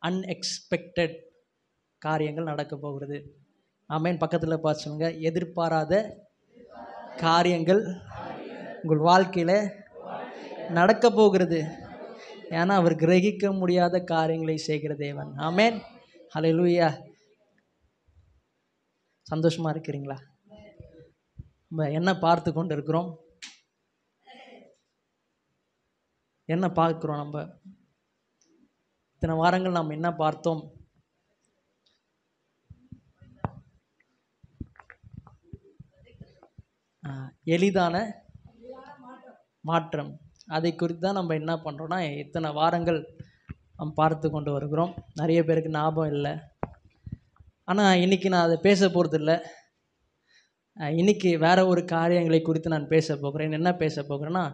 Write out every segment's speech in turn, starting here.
Unexpected காரியங்கள் நடக்க போகிறது. ஆமென். பக்கத்தில் பார்த்து சொல்லுங்க, எதிர்பாராத காரியங்கள் உங்கள் வாழ்க்கையில் நடக்க போகிறது. ஏன்னா அவர் கிரகிக்க முடியாத காரியங்களை செய்கிற தேவன். ஆமென். ஹல்லேலூயா. சந்தோஷமா இருக்கிறீங்களா? நம்ம என்ன பார்த்து கொண்டு இருக்கிறோம்? என்ன பார்க்கிறோம்? நம்ம இத்தனை வாரங்கள் நாம் என்ன பார்த்தோம்? எளிதான மாற்றம். அதை குறித்து தான் நம்ம என்ன பண்ணுறோன்னா, இத்தனை வாரங்கள் நம்ம பார்த்து கொண்டு வருகிறோம். நிறைய பேருக்கு ஞாபகம் இல்லை. ஆனால் இன்றைக்கி நான் அதை பேச போகிறது இல்லை. இன்றைக்கி வேறு ஒரு காரியங்களை குறித்து நான் பேச போகிறேன். என்ன பேச போகிறேன்னா,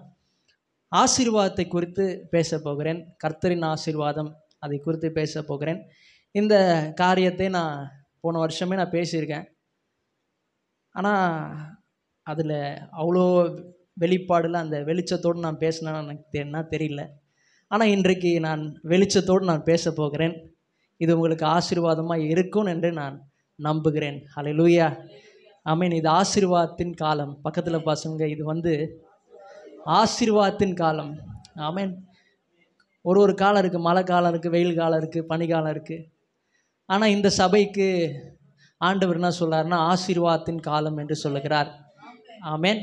ஆசீர்வாதத்தை குறித்து பேச போகிறேன். கர்த்தரின் ஆசீர்வாதம், அதை குறித்து பேச போகிறேன். இந்த காரியத்தை நான் போன வருஷமே நான் பேசியிருக்கேன். ஆனால் அதில் அவ்வளோ வெளிப்பாடில் அந்த வெளிச்சத்தோடு நான் பேசினேன்னு எனக்கு என்ன தெரியல. ஆனால் இன்றைக்கு நான் வெளிச்சத்தோடு நான் பேச போகிறேன். இது உங்களுக்கு ஆசீர்வாதமாக இருக்கும் என்று நான் நம்புகிறேன். ஹல்லேலூயா. ஆமென். இது ஆசீர்வாதத்தின் காலம். பக்கத்தில் பசங்க, இது ஆசீர்வாதத்தின் காலம். ஆமென். ஒரு காலம் இருக்குது. மழை காலம் இருக்குது, வெயில் காலம் இருக்குது, பனிக்காலம் இருக்குது. ஆனால் இந்த சபைக்கு ஆண்டவர் என்ன சொல்கிறாருன்னா, ஆசீர்வாதத்தின் காலம் என்று சொல்லுகிறார். ஆமென்.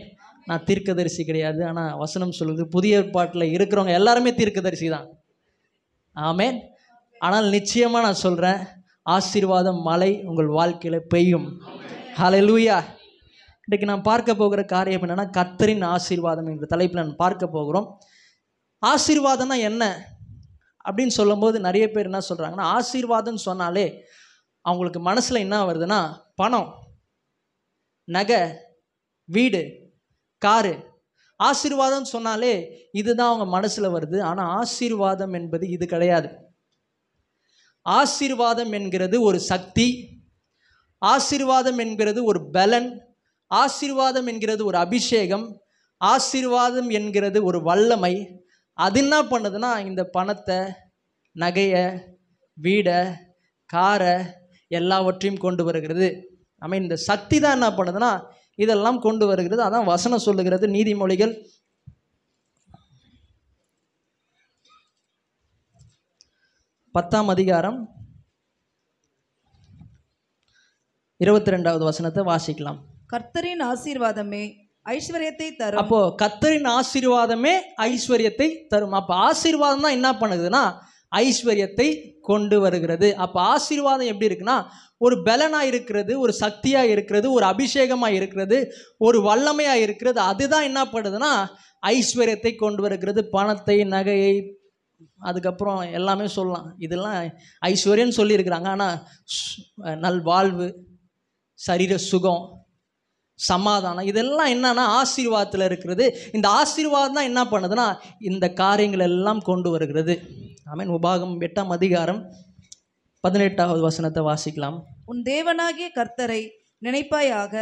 நான் தீர்க்கதரிசி கிடையாது. ஆனால் வசனம் சொல்லுது, புதிய ஏற்பாட்டில் இருக்கிறவங்க எல்லாருமே தீர்க்கதரிசி தான். ஆமென். ஆனால் நிச்சயமாக நான் சொல்கிறேன், ஆசீர்வாதம் மழை உங்கள் வாழ்க்கையில் பெய்யும். ஹல்லேலூயா. இன்றைக்கு நான் பார்க்க போகிற காரியம் என்னென்னா, கர்த்தரின் ஆசீர்வாதம் என்ற தலைப்பில் நான் பார்க்க போகிறோம். ஆசீர்வாதம்னா என்ன அப்படின்னு சொல்லும்போது நிறைய பேர் என்ன சொல்கிறாங்கன்னா, ஆசீர்வாதம்னு சொன்னாலே அவங்களுக்கு மனசில் என்ன வருதுன்னா, பணம், நகை, வீடு, காரு. ஆசீர்வாதம் சொன்னாலே இதுதான் அவங்க மனசில் வருது. ஆனால் ஆசீர்வாதம் என்பது இது கிடையாது. ஆசீர்வாதம் என்கிறது ஒரு சக்தி, ஆசீர்வாதம் என்கிறது ஒரு பலன், ஆசீர்வாதம் என்கிறது ஒரு அபிஷேகம், ஆசீர்வாதம் என்கிறது ஒரு வல்லமை. அது என்ன பண்ணுதுன்னா, இந்த பணத்தை, நகையை, வீடை, காரை எல்லாவற்றையும் கொண்டு வருகிறது. நம்ம இந்த சக்தி தான் என்ன பண்ணுதுன்னா இதெல்லாம் கொண்டு வருகிறது. அதான் வசனம் சொல்லுகிறது. நீதிமொழிகள் 10ஆம் அதிகாரம் 22வது வசனத்தை வாசிக்கலாம். கர்த்தரின் ஆசீர்வாதமே ஐஸ்வர்யத்தை தரும். அப்போ கர்த்தரின் ஆசீர்வாதமே ஐஸ்வர்யத்தை தரும். அப்போ ஆசீர்வாதம் தான் என்ன பண்ணுதுன்னா ஐஸ்வர்யத்தை கொண்டு வருகிறது. அப்போ ஆசீர்வாதம் எப்படி இருக்குன்னா, ஒரு பலனாக இருக்கிறது, ஒரு சக்தியாக இருக்கிறது, ஒரு அபிஷேகமாக இருக்கிறது, ஒரு வல்லமையாக இருக்கிறது. அதுதான் என்ன பண்ணுதுன்னா ஐஸ்வர்யத்தை கொண்டு வருகிறது. பணத்தை, நகையை, அதுக்கப்புறம் எல்லாமே சொல்லலாம். இதெல்லாம் ஐஸ்வர்யன்னு சொல்லியிருக்கிறாங்க. ஆனால் நல்வாழ்வு, சரீர சுகம், சமாதானம், இதெல்லாம் என்னன்னா ஆசீர்வாதத்தில் இருக்கிறது. இந்த ஆசீர்வாதம் தான் என்ன பண்ணுதுன்னா இந்த காரியங்கள் எல்லாம் கொண்டு வருகிறது. ஆமென். உபாகம் 8ஆம் அதிகாரம் 18வது வசனத்தை வாசிக்கலாம். உன் தேவனாகிய கர்த்தரை நினைப்பாயாக,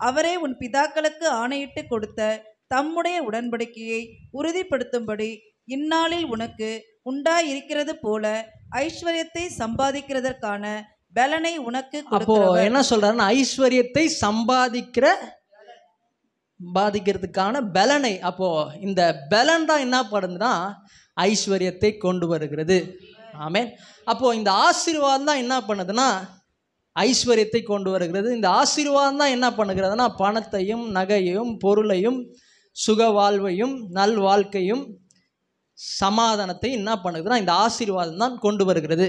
அவரே உன் பிதாக்களுக்கு ஆணையிட்டு கொடுத்த தம்முடைய உடன்படிக்கையை உறுதிப்படுத்தும்படி இந்நாளில் உனக்கு உண்டாயிருக்கிறது போல ஐஸ்வர்யத்தை சம்பாதிக்கிறதற்கான பலனை உனக்கு அப்போ என்ன சொல்றாருன்னா, ஐஸ்வர்யத்தை சம்பாதிக்கிறதுக்கான பலனை. அப்போ இந்த பலன் தான் என்ன பண்ணுதுன்னா ஐஸ்வர்யத்தை கொண்டு வருகிறது. ஆமென். அப்போ இந்த ஆசீர்வாதம் தான் என்ன பண்ணுதுன்னா ஐஸ்வர்யத்தை கொண்டு வருகிறது. இந்த ஆசீர்வாதம் தான் என்ன பண்ணுகிறதுனா பணத்தையும், நகையையும், பொருளையும், சுக வாழ்வையும், நல் வாழ்க்கையும், சமாதானத்தை என்ன பண்ணுதுன்னா இந்த ஆசீர்வாதம் தான் கொண்டு வருகிறது.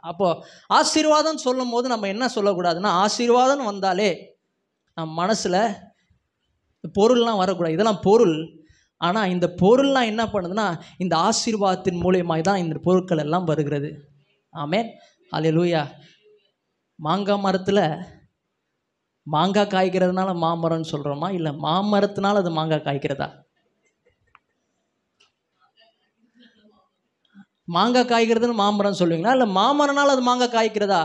அப்போது ஆசீர்வாதம் சொல்லும் போது நம்ம என்ன சொல்லக்கூடாதுன்னா, ஆசீர்வாதம் வந்தாலே நம்ம மனசில் பொருள்லாம் வரக்கூடாது. இதெல்லாம் பொருள். ஆனால் இந்த பொருள்லாம் என்ன பண்ணுதுன்னா இந்த ஆசீர்வாதத்தின் மூலியமாக தான் இந்த பொருட்கள் எல்லாம் வருகிறது. ஆமென். ஹல்லேலூயா. மாங்காய் மரத்தில் மாங்காய் காய்க்கிறதுனால மாமரம்னு சொல்கிறோமா, இல்லை மாமரத்தினால அது மாங்காய் காய்க்கிறதா? மாங்காய் காய்க்கிறதுன்னு மாமரம் சொல்லுவீங்களா, இல்லை மாமரனால அது மாங்காய் காய்க்கிறதா?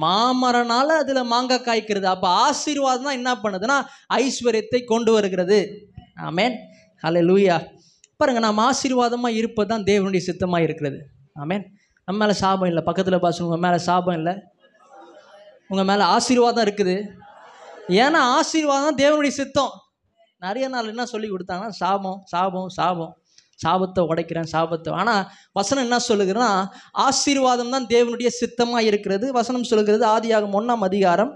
மாமரனால அதில் மாங்காய் காய்க்கிறது. அப்போ ஆசீர்வாதம் தான் என்ன பண்ணுதுன்னா ஐஸ்வர்யத்தை கொண்டு வருகிறது. ஆமென். ஹல்லேலூயா. பாருங்கள், நாம் ஆசீர்வாதமாக இருப்பது தான் தேவனுடைய சித்தமாக இருக்கிறது. ஆமென். நம்ம மேலே சாபம் இல்லை. பக்கத்தில் பார்த்து உங்கள் மேலே சாபம் இல்லை, உங்கள் மேலே ஆசீர்வாதம் இருக்குது. ஏன்னா ஆசீர்வாதம் தேவனுடைய சித்தம். நிறைய நாள் என்ன சொல்லி கொடுத்தாங்கன்னா சாபம் சாபம் சாபம், சாபத்தை உடைக்கிறேன் சாபத்தை. ஆனால் வசனம் என்ன சொல்லுகிறேன்னா ஆசீர்வாதம் தான் தேவனுடைய சித்தமாக இருக்கிறது. வசனம் சொல்லுகிறது ஆதியாகமம் 1ஆம் அதிகாரம்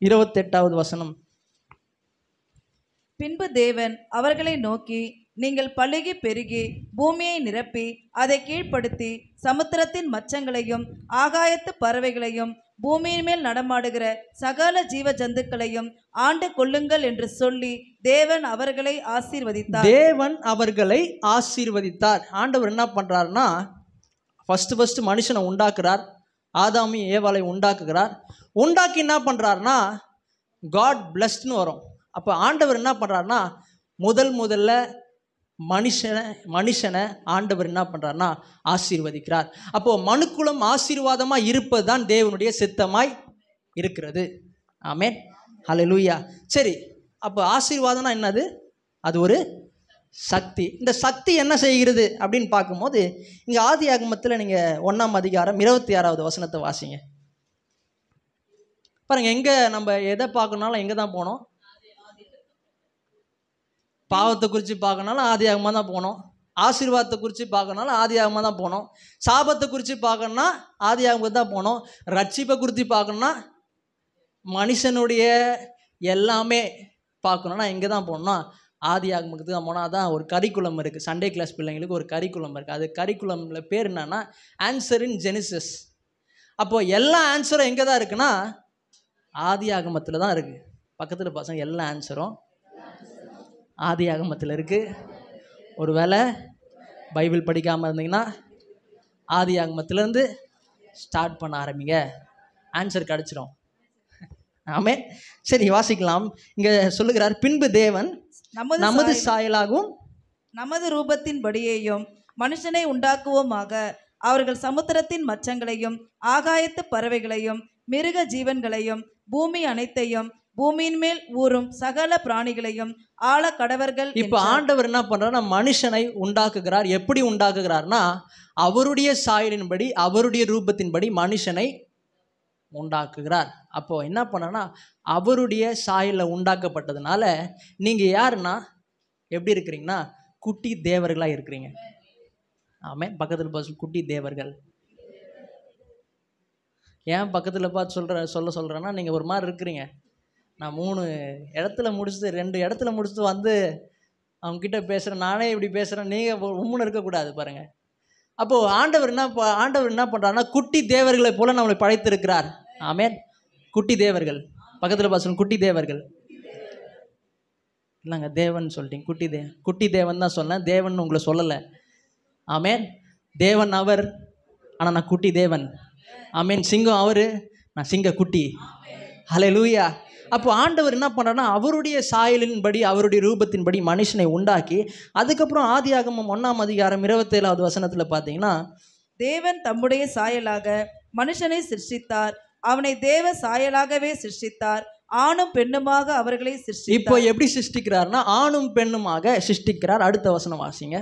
28வது வசனம். பின்பு தேவன் அவர்களை நோக்கி, நீங்கள் பலுகி பெருகி பூமியை நிரப்பி அதை கீழ்ப்படுத்தி சமுத்திரத்தின் மச்சங்களையும் ஆகாயத்து பறவைகளையும் பூமியின் மேல் நடமாடுகிற சகல ஜீவ ஜந்துக்களையும் ஆண்டு கொள்ளுங்கள் என்று சொல்லி தேவன் அவர்களை ஆசீர்வதித்தார். தேவன் அவர்களை ஆசீர்வதித்தார். ஆண்டவர் என்ன பண்றாருன்னா ஃபர்ஸ்ட் மனுஷனை உண்டாக்குறார். ஆதாமி ஏவாளை உண்டாக்குகிறார். உண்டாக்கி என்ன பண்றாருன்னா காட் பிளஸ்ட்னு வரும். அப்போ ஆண்டவர் என்ன பண்றாருன்னா முதல்ல மனுஷனை ஆண்டவர் என்ன பண்றாருன்னா ஆசீர்வதிக்கிறார். அப்போ மனுக்குலம் ஆசீர்வாதமாக இருப்பது தான் தேவனுடைய சித்தமாய் இருக்கிறது. ஆமென், ஹல்லேலூயா. சரி, அப்போ ஆசீர்வாதம்னா என்னது? அது ஒரு சக்தி. இந்த சக்தி என்ன செய்கிறது அப்படின்னு பார்க்கும்போது இங்கே ஆதியாகமத்தில் நீங்கள் 1ஆம் அதிகாரம் 26வது வசனத்தை வாசிங்க. பாருங்க, எங்கே நம்ம எதை பார்க்கணும்னாலும் எங்கே தான் போனோம்? பாவத்தை குறித்து பார்க்கணும்னாலும் ஆதியாகமாக தான் போனோம். ஆசீர்வாதத்தை குறித்து பார்க்கணும்னாலும் ஆதியாகமாக தான் போனோம். சாபத்தை குறித்து பார்க்கணும்னா ஆதியாகமத்துக்கு தான் போனோம். ரட்சிப்பை குறித்து பார்க்கணும்னா மனுஷனுடைய எல்லாமே பார்க்கணும்னா எங்கே தான் போகணும்னா ஆதியாகமத்துக்கு தான் போனால். அதான் ஒரு கரிக்குலம் இருக்குது. சண்டே கிளாஸ் பிள்ளைங்களுக்கு ஒரு கரிக்குலம் இருக்குது. அது கரிக்குலமில் பேர் என்னன்னா ஆன்சர் இன் ஜெனிசிஸ். அப்போது எல்லா ஆன்சரும் எங்கே தான் இருக்குன்னா ஆதியாகமத்தில் தான் இருக்குது. பக்கத்தில் பசங்க எல்லா ஆன்சரும் ஆதியாகமத்தில் இருக்குது. ஒரு வேளை பைபிள் படிக்காமல் இருந்தீங்கன்னா ஆதியாகமத்திலேருந்து ஸ்டார்ட் பண்ண ஆரம்பிங்க, ஆன்சர் கிடச்சிரும். ஆமென். சரி, வாசிக்கலாம். இங்கே சொல்லுகிறார், பின்பு தேவன் நமது சாயலாகவும் நமது ரூபத்தின்படியேயும் மனுஷனை உண்டாக்குவோமாக, அவர்கள் சமுத்திரத்தின் மச்சங்களையும் ஆகாயத்து பறவைகளையும் மிருக ஜீவன்களையும் பூமி அனைத்தையும் பூமியின் மேல் ஊறும் சகல பிராணிகளையும் ஆள கடவர்கள். இப்ப ஆண்டவர் என்ன பண்றாருன்னா மனுஷனை உண்டாக்குகிறார். எப்படி உண்டாக்குகிறார்னா அவருடைய சாயலின்படி அவருடைய ரூபத்தின்படி மனுஷனை உண்டாக்குகிறார். அப்போ என்ன பண்ணனா அவருடைய சாயலில் உண்டாக்கப்பட்டதுனால நீங்க யாருன்னா எப்படி இருக்கிறீங்கன்னா குட்டி தேவர்களா இருக்கிறீங்க. ஆமே, பக்கத்தில் பார்த்து குட்டி தேவர்கள். ஏன் பக்கத்தில் பார்த்து சொல்கிறேன்னா நீங்கள் ஒரு மாதிரி இருக்கிறீங்க. நான் 3 இடத்துல முடிச்சுட்டு 2 இடத்துல முடிச்சுட்டு வந்து அவங்ககிட்ட பேசுகிறேன். நானே இப்படி பேசுகிறேன், நீங்கள் உம்முன்னு இருக்கக்கூடாது பாருங்கள். அப்போது ஆண்டவர் என்ன பண்ணுறாருன்னா குட்டி தேவர்களை போல நம்மளை படைத்திருக்கிறார். ஆமென். குட்டி தேவர்கள். பக்கத்தில் பார்த்து குட்டி தேவர்கள் இல்லைங்க, தேவன் சொல்லிட்டீங்க. குட்டி தேவன் தான் சொன்னேன், தேவன் உங்களை சொல்லலை. ஆமென். தேவன் அவர், ஆனால் நான் குட்டி தேவன். ஆமென். சிங்கம் அவரு, நான் சிங்க குட்டி. ஹல்லேலூயா. அப்போ ஆண்டவர் என்ன பண்ணுறாருன்னா அவருடைய சாயலின்படி அவருடைய ரூபத்தின்படி மனுஷனை உண்டாக்கி அதுக்கப்புறம் ஆதியாகமம் 1ஆம் அதிகாரம் 27வது வசனத்தில் பார்த்தீங்கன்னா தேவன் தம்முடைய சாயலாக மனுஷனை சிருஷ்டித்தார், அவனை தேவ சாயலாகவே சிருஷ்டித்தார், ஆணும் பெண்ணுமாக அவர்களை சிருஷ்டித்தார். இப்போ எப்படி சிருஷ்டிக்கிறார்னா ஆணும் பெண்ணுமாக சிருஷ்டிக்கிறார். அடுத்த வசனம் வாசிங்க.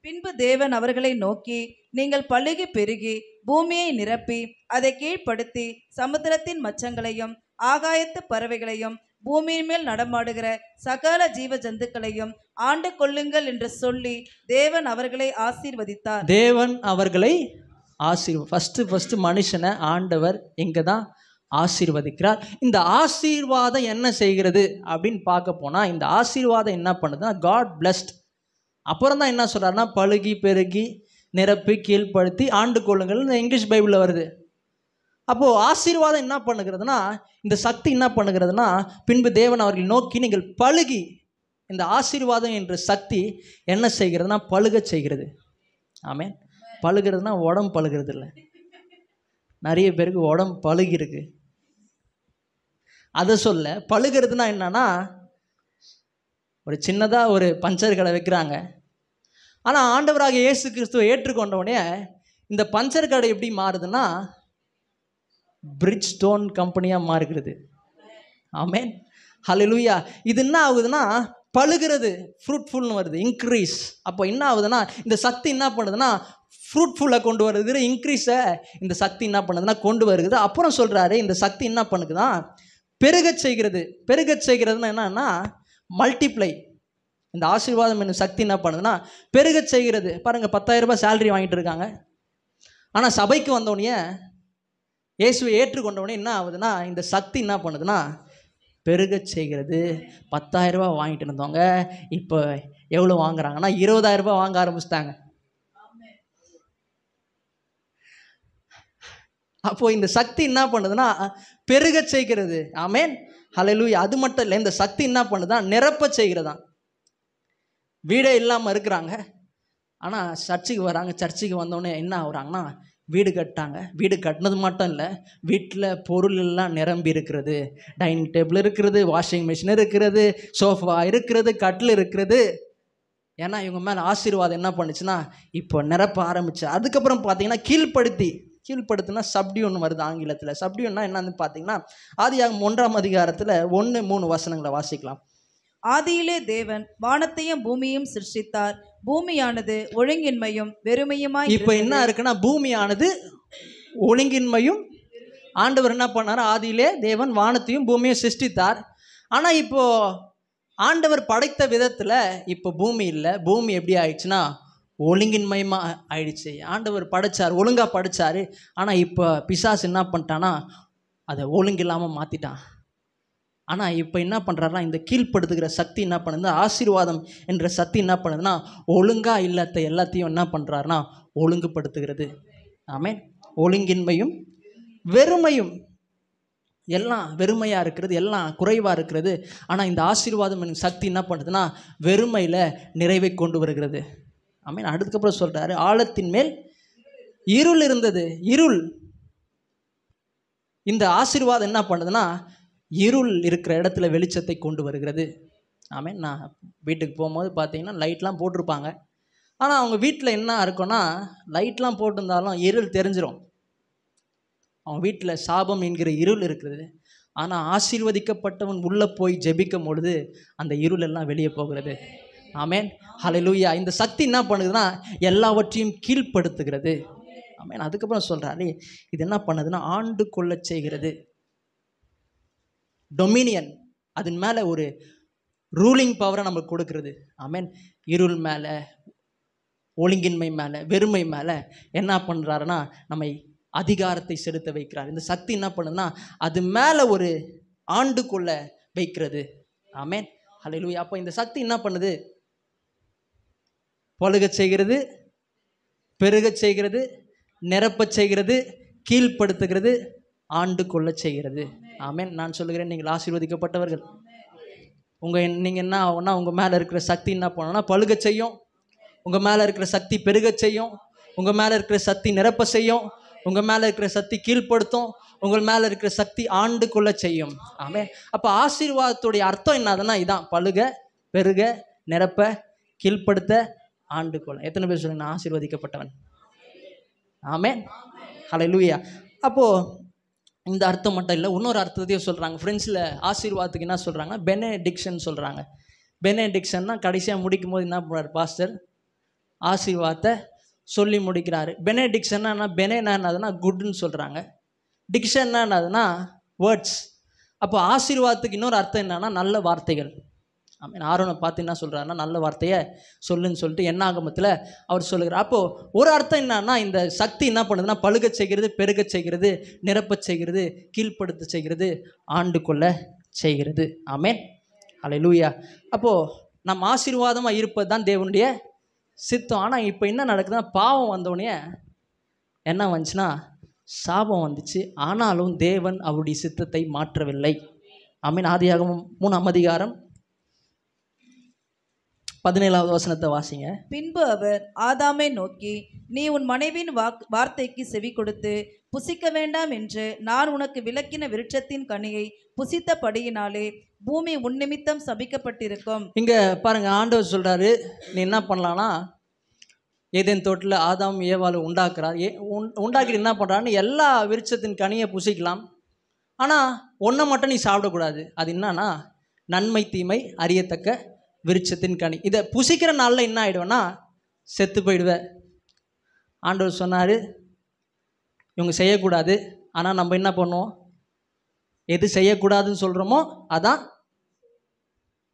பின்பு தேவன் அவர்களை நோக்கி, நீங்கள் பலுகி பெருகி பூமியை நிரப்பி அதை கீழ்ப்படுத்தி சமுத்திரத்தின் மச்சங்களையும் ஆகாயத்து பறவைகளையும் பூமியின் மேல் நடமாடுகிற சகல ஜீவ ஜந்துக்களையும் ஆண்டு கொள்ளுங்கள் என்று சொல்லி தேவன் அவர்களை ஆசீர்வதித்தார். தேவன் அவர்களை ஃபர்ஸ்ட் மனுஷனை ஆண்டவர் இங்கே தான் ஆசீர்வதிக்கிறார். இந்த ஆசீர்வாதம் என்ன செய்கிறது அப்படின்னு பார்க்க போனால் இந்த ஆசீர்வாதம் என்ன பண்ணுதுன்னா காட் பிளஸ்ட். அப்புறம் தான் என்ன சொல்கிறாருன்னா பழுகி பெருகி நிரப்பி கீழ்ப்படுத்தி ஆண்டு கொள்ளுங்கள். இந்த இங்கிலீஷ் பைபிளில் வருது. அப்போது ஆசீர்வாதம் என்ன பண்ணுகிறதுனா இந்த சக்தி என்ன பண்ணுகிறதுனா பின்பு தேவன் அவர்கள் நோக்கி நீங்கள் பழுகி, இந்த ஆசீர்வாதம் என்ற சக்தி என்ன செய்கிறதுனா பழுக செய்கிறது. ஆமென். பழுகிறதுனா உடம்பு பழுகிறது இல்லை. நிறைய பேருக்கு உடம்பு பழுகி இருக்கு. அதை சொல்ல பழுகிறதுனா என்னன்னா ஒரு சின்னதாக ஒரு பஞ்சர் கடை வைக்கிறாங்க. ஆனால் ஆண்டவராக இயேசு கிறிஸ்துவை ஏற்றுக்கொண்டவுடனே இந்த பஞ்சர் கடை எப்படி மாறுதுன்னா பிரிட்ஜ் ஸ்டோன் கம்பெனியாக மாறுகிறது. ஆமென். ஹல்லேலூயா. இது என்ன ஆகுதுன்னா பழுகிறது, ஃப்ரூட்ஃபுல்னு வருது, இன்க்ரீஸ். அப்போ என்ன ஆகுதுன்னா இந்த சக்தி என்ன பண்ணுதுன்னா ஃப்ரூட்ஃபுல்லாக கொண்டு வருகிற இன்க்ரீஸை இந்த சக்தி என்ன பண்ணுதுன்னா கொண்டு வருகிறது. அப்புறம் சொல்கிறாரு இந்த சக்தி என்ன பண்ணுதுன்னா பெருகச் செய்கிறது. பெருகச் செய்கிறதுனா என்னன்னா மல்டிப்ளை. இந்த ஆசீர்வாதம் என்னும் சக்தி என்ன பண்ணுதுன்னா பெருகச் செய்கிறது. பாருங்கள், 10,000 ரூபாய் சேலரி வாங்கிட்டு இருக்காங்க. ஆனால் சபைக்கு வந்தோடனே, இயேசுவை ஏற்றுக்கொண்டோடனே என்ன ஆகுதுன்னா இந்த சக்தி என்ன பண்ணுதுன்னா பெருகச் செய்கிறது. 10,000 ரூபாய் வாங்கிட்டு இருந்தவங்க இப்போ எவ்வளோ வாங்குறாங்கன்னா 20,000 ரூபாய் வாங்க ஆரம்பிச்சிட்டாங்க. அப்போ இந்த சக்தி என்ன பண்ணுதுன்னா பெருகச் செய்கிறது. ஆமென், ஹல்லேலூயா. அது மட்டும் இல்லை, இந்த சக்தி என்ன பண்ணுதா நிரப்ப செய்கிறதா. வீடே இல்லாமல் இருக்கிறாங்க, ஆனால் சர்ச்சுக்கு வராங்க. சர்ச்சுக்கு வந்தோடனே என்ன ஆகுறாங்கன்னா வீடு கட்டாங்க. வீடு கட்டினது மட்டும் இல்லை, வீட்டில் பொருள் எல்லாம் நிரம்பி இருக்கிறது. டைனிங் டேபிள் இருக்கிறது, வாஷிங் மிஷின் இருக்கிறது, சோஃபா இருக்கிறது, கட்டில் இருக்கிறது. ஏன்னா இவங்க மேலே ஆசீர்வாதம் என்ன பண்ணுச்சுன்னா இப்போ நிரப்ப ஆரம்பிச்சு. அதுக்கப்புறம் பார்த்தீங்கன்னா கீழ்ப்படுத்தினா சப்டியூன்னு வருது ஆங்கிலத்தில். சப்டியூன்னா என்னன்னு பார்த்தீங்கன்னா ஆதியாகமம் 1ஆம் அதிகாரத்தில் 1-3 வசனங்களை வாசிக்கலாம். ஆதியிலே தேவன் வானத்தையும் பூமியையும் சிருஷ்டித்தார். பூமியானது ஒழுங்கின்மையும் வெறுமையுமாய். இப்போ என்ன இருக்குன்னா பூமியானது ஒழுங்கின்மையும். ஆண்டவர் என்ன பண்ணார்? ஆதியிலே தேவன் வானத்தையும் பூமியையும் சிருஷ்டித்தார். ஆனால் இப்போ ஆண்டவர் படைத்த விதத்தில் இப்போ பூமி இல்லை. பூமி எப்படி ஆயிடுச்சுன்னா ஒழுங்கின்மயமாக ஆயிடுச்சு. ஆண்டவர் படைச்சார், ஒழுங்காக படைச்சார். ஆனால் இப்போ பிசாசு என்ன பண்ணிட்டான்னா அதை ஒழுங்கில்லாமல் மாற்றிட்டான். ஆனால் இப்போ என்ன பண்ணுறாருனா இந்த கீழ்ப்படுத்துகிற சக்தி என்ன பண்ணுது, ஆசீர்வாதம் என்ற சக்தி என்ன பண்ணுதுன்னா ஒழுங்காக இல்லாத எல்லாத்தையும் என்ன பண்ணுறாருனா ஒழுங்குபடுத்துகிறது. ஆமென். ஒழுங்கின்மையும் வெறுமையும், எல்லாம் வெறுமையாக இருக்கிறது, எல்லாம் குறைவாக இருக்கிறது. ஆனால் இந்த ஆசீர்வாதம் என்ற சக்தி என்ன பண்ணுதுன்னா வெறுமையில் நிறைவை கொண்டு வருகிறது. ஆமென். அதுக்கப்புறம் சொல்கிறாரு ஆழத்தின் மேல் இருள் இருந்தது. இருள், இந்த ஆசீர்வாதம் என்ன பண்ணுதுன்னா இருள் இருக்கிற இடத்துல வெளிச்சத்தை கொண்டு வருகிறது. ஆமென். நான் வீட்டுக்கு போகும்போது பார்த்தீங்கன்னா லைட்லாம் போட்டிருப்பாங்க. ஆனால் அவங்க வீட்டில் என்ன இருக்குன்னா லைட்லாம் போட்டிருந்தாலும் இருள் தெரிஞ்சிடும். அவங்க வீட்டில் சாபம் என்கிற இருள் இருக்கிறது. ஆனால் ஆசீர்வதிக்கப்பட்டவன் உள்ளே போய் ஜெபிக்கும் பொழுது அந்த இருள் எல்லாம் வெளியே போகிறது. ஆமென், ஹல்லேலூயா. இந்த சக்தி என்ன பண்ணுதுன்னா எல்லாவற்றையும் கீழ்ப்படுத்துகிறது. ஆமென். அதுக்கப்புறம் சொல்கிறாரு இது என்ன பண்ணுதுன்னா ஆண்டு கொள்ள செய்கிறது. டொமினியன், அதன் மேலே ஒரு ரூலிங் பவரை நமக்கு கொடுக்கிறது. ஆமென். இருள் மேலே, ஒழுங்கின்மை மேலே, வெறுமை மேலே என்ன பண்ணுறாருன்னா நம்மை அதிகாரத்தை செலுத்த வைக்கிறார். இந்த சக்தி என்ன பண்ணுதுன்னா அது மேலே ஒரு ஆண்டு கொள்ள வைக்கிறது. ஆமென், ஹல்லேலூயா. அப்போ இந்த சக்தி என்ன பண்ணுது? பழுகச் செய்கிறது, பெருகச் செய்கிறது, நிரப்பச் செய்கிறது, கீழ்ப்படுத்துகிறது, ஆண்டு கொள்ள செய்கிறது. ஆமென். நான் சொல்லுகிறேன், நீங்கள் ஆசீர்வதிக்கப்பட்டவர்கள். நீங்கள் என்ன ஆகும்னா உங்கள் மேலே இருக்கிற சக்தி என்ன பண்ணணும்னா பழுகச் செய்யும். உங்கள் மேலே இருக்கிற சக்தி பெருகச் செய்யும். உங்கள் மேலே இருக்கிற சக்தி நிரப்ப செய்யும். உங்கள் மேலே இருக்கிற சக்தி கீழ்ப்படுத்தும். உங்கள் மேலே இருக்கிற சக்தி ஆண்டு கொள்ள செய்யும். ஆமென். அப்போ ஆசீர்வாதத்துடைய அர்த்தம் என்னதுன்னா இதான்: பழுக, பெருக, நிரப்ப, கீழ்ப்படுத்த, ஆண்டு கொள்ள. எத்தனை பேர் சொல்லுங்க நான் ஆசீர்வதிக்கப்பட்டவன்? ஆமென், ஹல்லேலூயா. அப்போது இந்த அர்த்தம் மட்டும் இல்லை, இன்னொரு அர்த்தத்தையும் சொல்கிறாங்க. ஃப்ரெண்ட்ஸில் ஆசீர்வாதத்துக்கு என்ன சொல்கிறாங்க? பெனடிக்ஷன் சொல்கிறாங்க. பெனடிக்ஷன்னா கடைசியாக முடிக்கும் போது என்ன பண்ணுறாரு பாஸ்டர்? ஆசீர்வாதத்தை சொல்லி முடிக்கிறாரு. பெனடிக்ஷன்னா என்ன? பெனேனா என்னதுன்னா குட்னு சொல்கிறாங்க. டிக்ஷன்னா என்னதுன்னா வேர்ட்ஸ். அப்போ ஆசீர்வாதத்துக்கு இன்னொரு அர்த்தம் என்னன்னா நல்ல வார்த்தைகள். ஆமென். ஆரோனை பார்த்து என்ன சொல்கிறாருன்னா நல்ல வார்த்தையை சொல்லுன்னு சொல்லிட்டு என்னாகமத்தில் அவர் சொல்லுகிறார். அப்போது ஒரு அர்த்தம் என்னன்னா இந்த சக்தி என்ன பண்ணுதுன்னா பழுகச் செய்கிறது, பெருகச் செய்கிறது, நிரப்பச் செய்கிறது, கீழ்ப்படுத்த செய்கிறது, ஆண்டு கொள்ள செய்கிறது. ஆமென், ஹல்லேலூயா. அப்போது நம்ம ஆசீர்வாதமாக இருப்பது தான் தேவனுடைய சித்தம். ஆனால் இப்போ என்ன நடக்குதுன்னா பாவம் வந்தோடனே என்ன வந்துச்சுன்னா சாபம் வந்துச்சு. ஆனாலும் தேவன் அவருடைய சித்தத்தை மாற்றவில்லை. ஆமென். ஆதியாகமம் 3ஆம் அதிகாரம் 17வது வசனத்தை வாசிங்க. பின்பு அவர் ஆதாமை நோக்கி, நீ உன் மனைவியின் வார்த்தைக்கு செவி கொடுத்து புசிக்க வேண்டாம் என்று நான் உனக்கு விலக்கின விருட்சத்தின் கனியை புசித்தபடியினாலே பூமி உன் நிமித்தம் சபிக்கப்பட்டிருக்கும். இங்க பாருங்க, ஆண்டவர் சொல்றாரு நீ என்ன பண்ணலான்னா ஏதேன் தோட்டத்தில் ஆதாம் ஏவாளை உண்டாக்குறார். உண்டாக்கிட்டு என்ன பண்ணுறான்னு எல்லா விருட்சத்தின் கனியை புசிக்கலாம். ஆனால் ஒன்றை மட்டும் நீ சாப்பிடக்கூடாது. அது என்னன்னா நன்மை தீமை அறியத்தக்க விருட்சத்தின் கனி. இதை புசிக்கிற நாளில் என்ன ஆகிடுவேன்னா செத்து போயிடுவேன். ஆண்டவர் சொன்னார் இவங்க செய்யக்கூடாது. ஆனால் நம்ம என்ன பண்ணுவோம்? எது செய்யக்கூடாதுன்னு சொல்கிறோமோ அதான்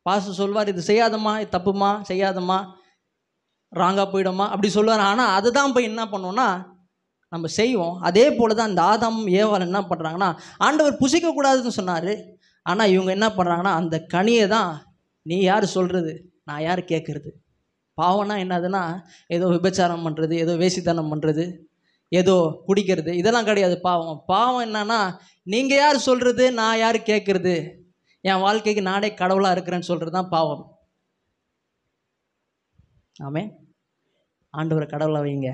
பாஸ்டர் சொல்வார், இது செய்யாதம்மா, இது தப்புமா, செய்யாதம்மா, ராங்காக போயிடுமா அப்படி சொல்லுவார். ஆனால் அதுதான் போய் என்ன பண்ணுவோன்னா நம்ம செய்வோம். அதே போல் தான் இந்த ஆதாம் ஏவாள் என்ன பண்ணுறாங்கன்னா, ஆண்டவர் புசிக்கக்கூடாதுன்னு சொன்னார். ஆனால் இவங்க என்ன பண்ணுறாங்கன்னா, அந்த கனியை தான் நீ யார் சொல்கிறது, நான் யார் கேட்குறது. பாவம்னா என்னதுன்னா, ஏதோ விபச்சாரம் பண்ணுறது, ஏதோ வேசித்தனம் பண்ணுறது, ஏதோ குடிக்கிறது, இதெல்லாம் கிடையாது பாவம். பாவம் என்னன்னா, நீங்கள் யார் சொல்கிறது, நான் யார் கேட்குறது, என் வாழ்க்கைக்கு நானே கடவுளாக இருக்கிறேன்னு சொல்கிறது தான் பாவம். ஆமே, ஆண்டவரை கடவுளாக வைங்க.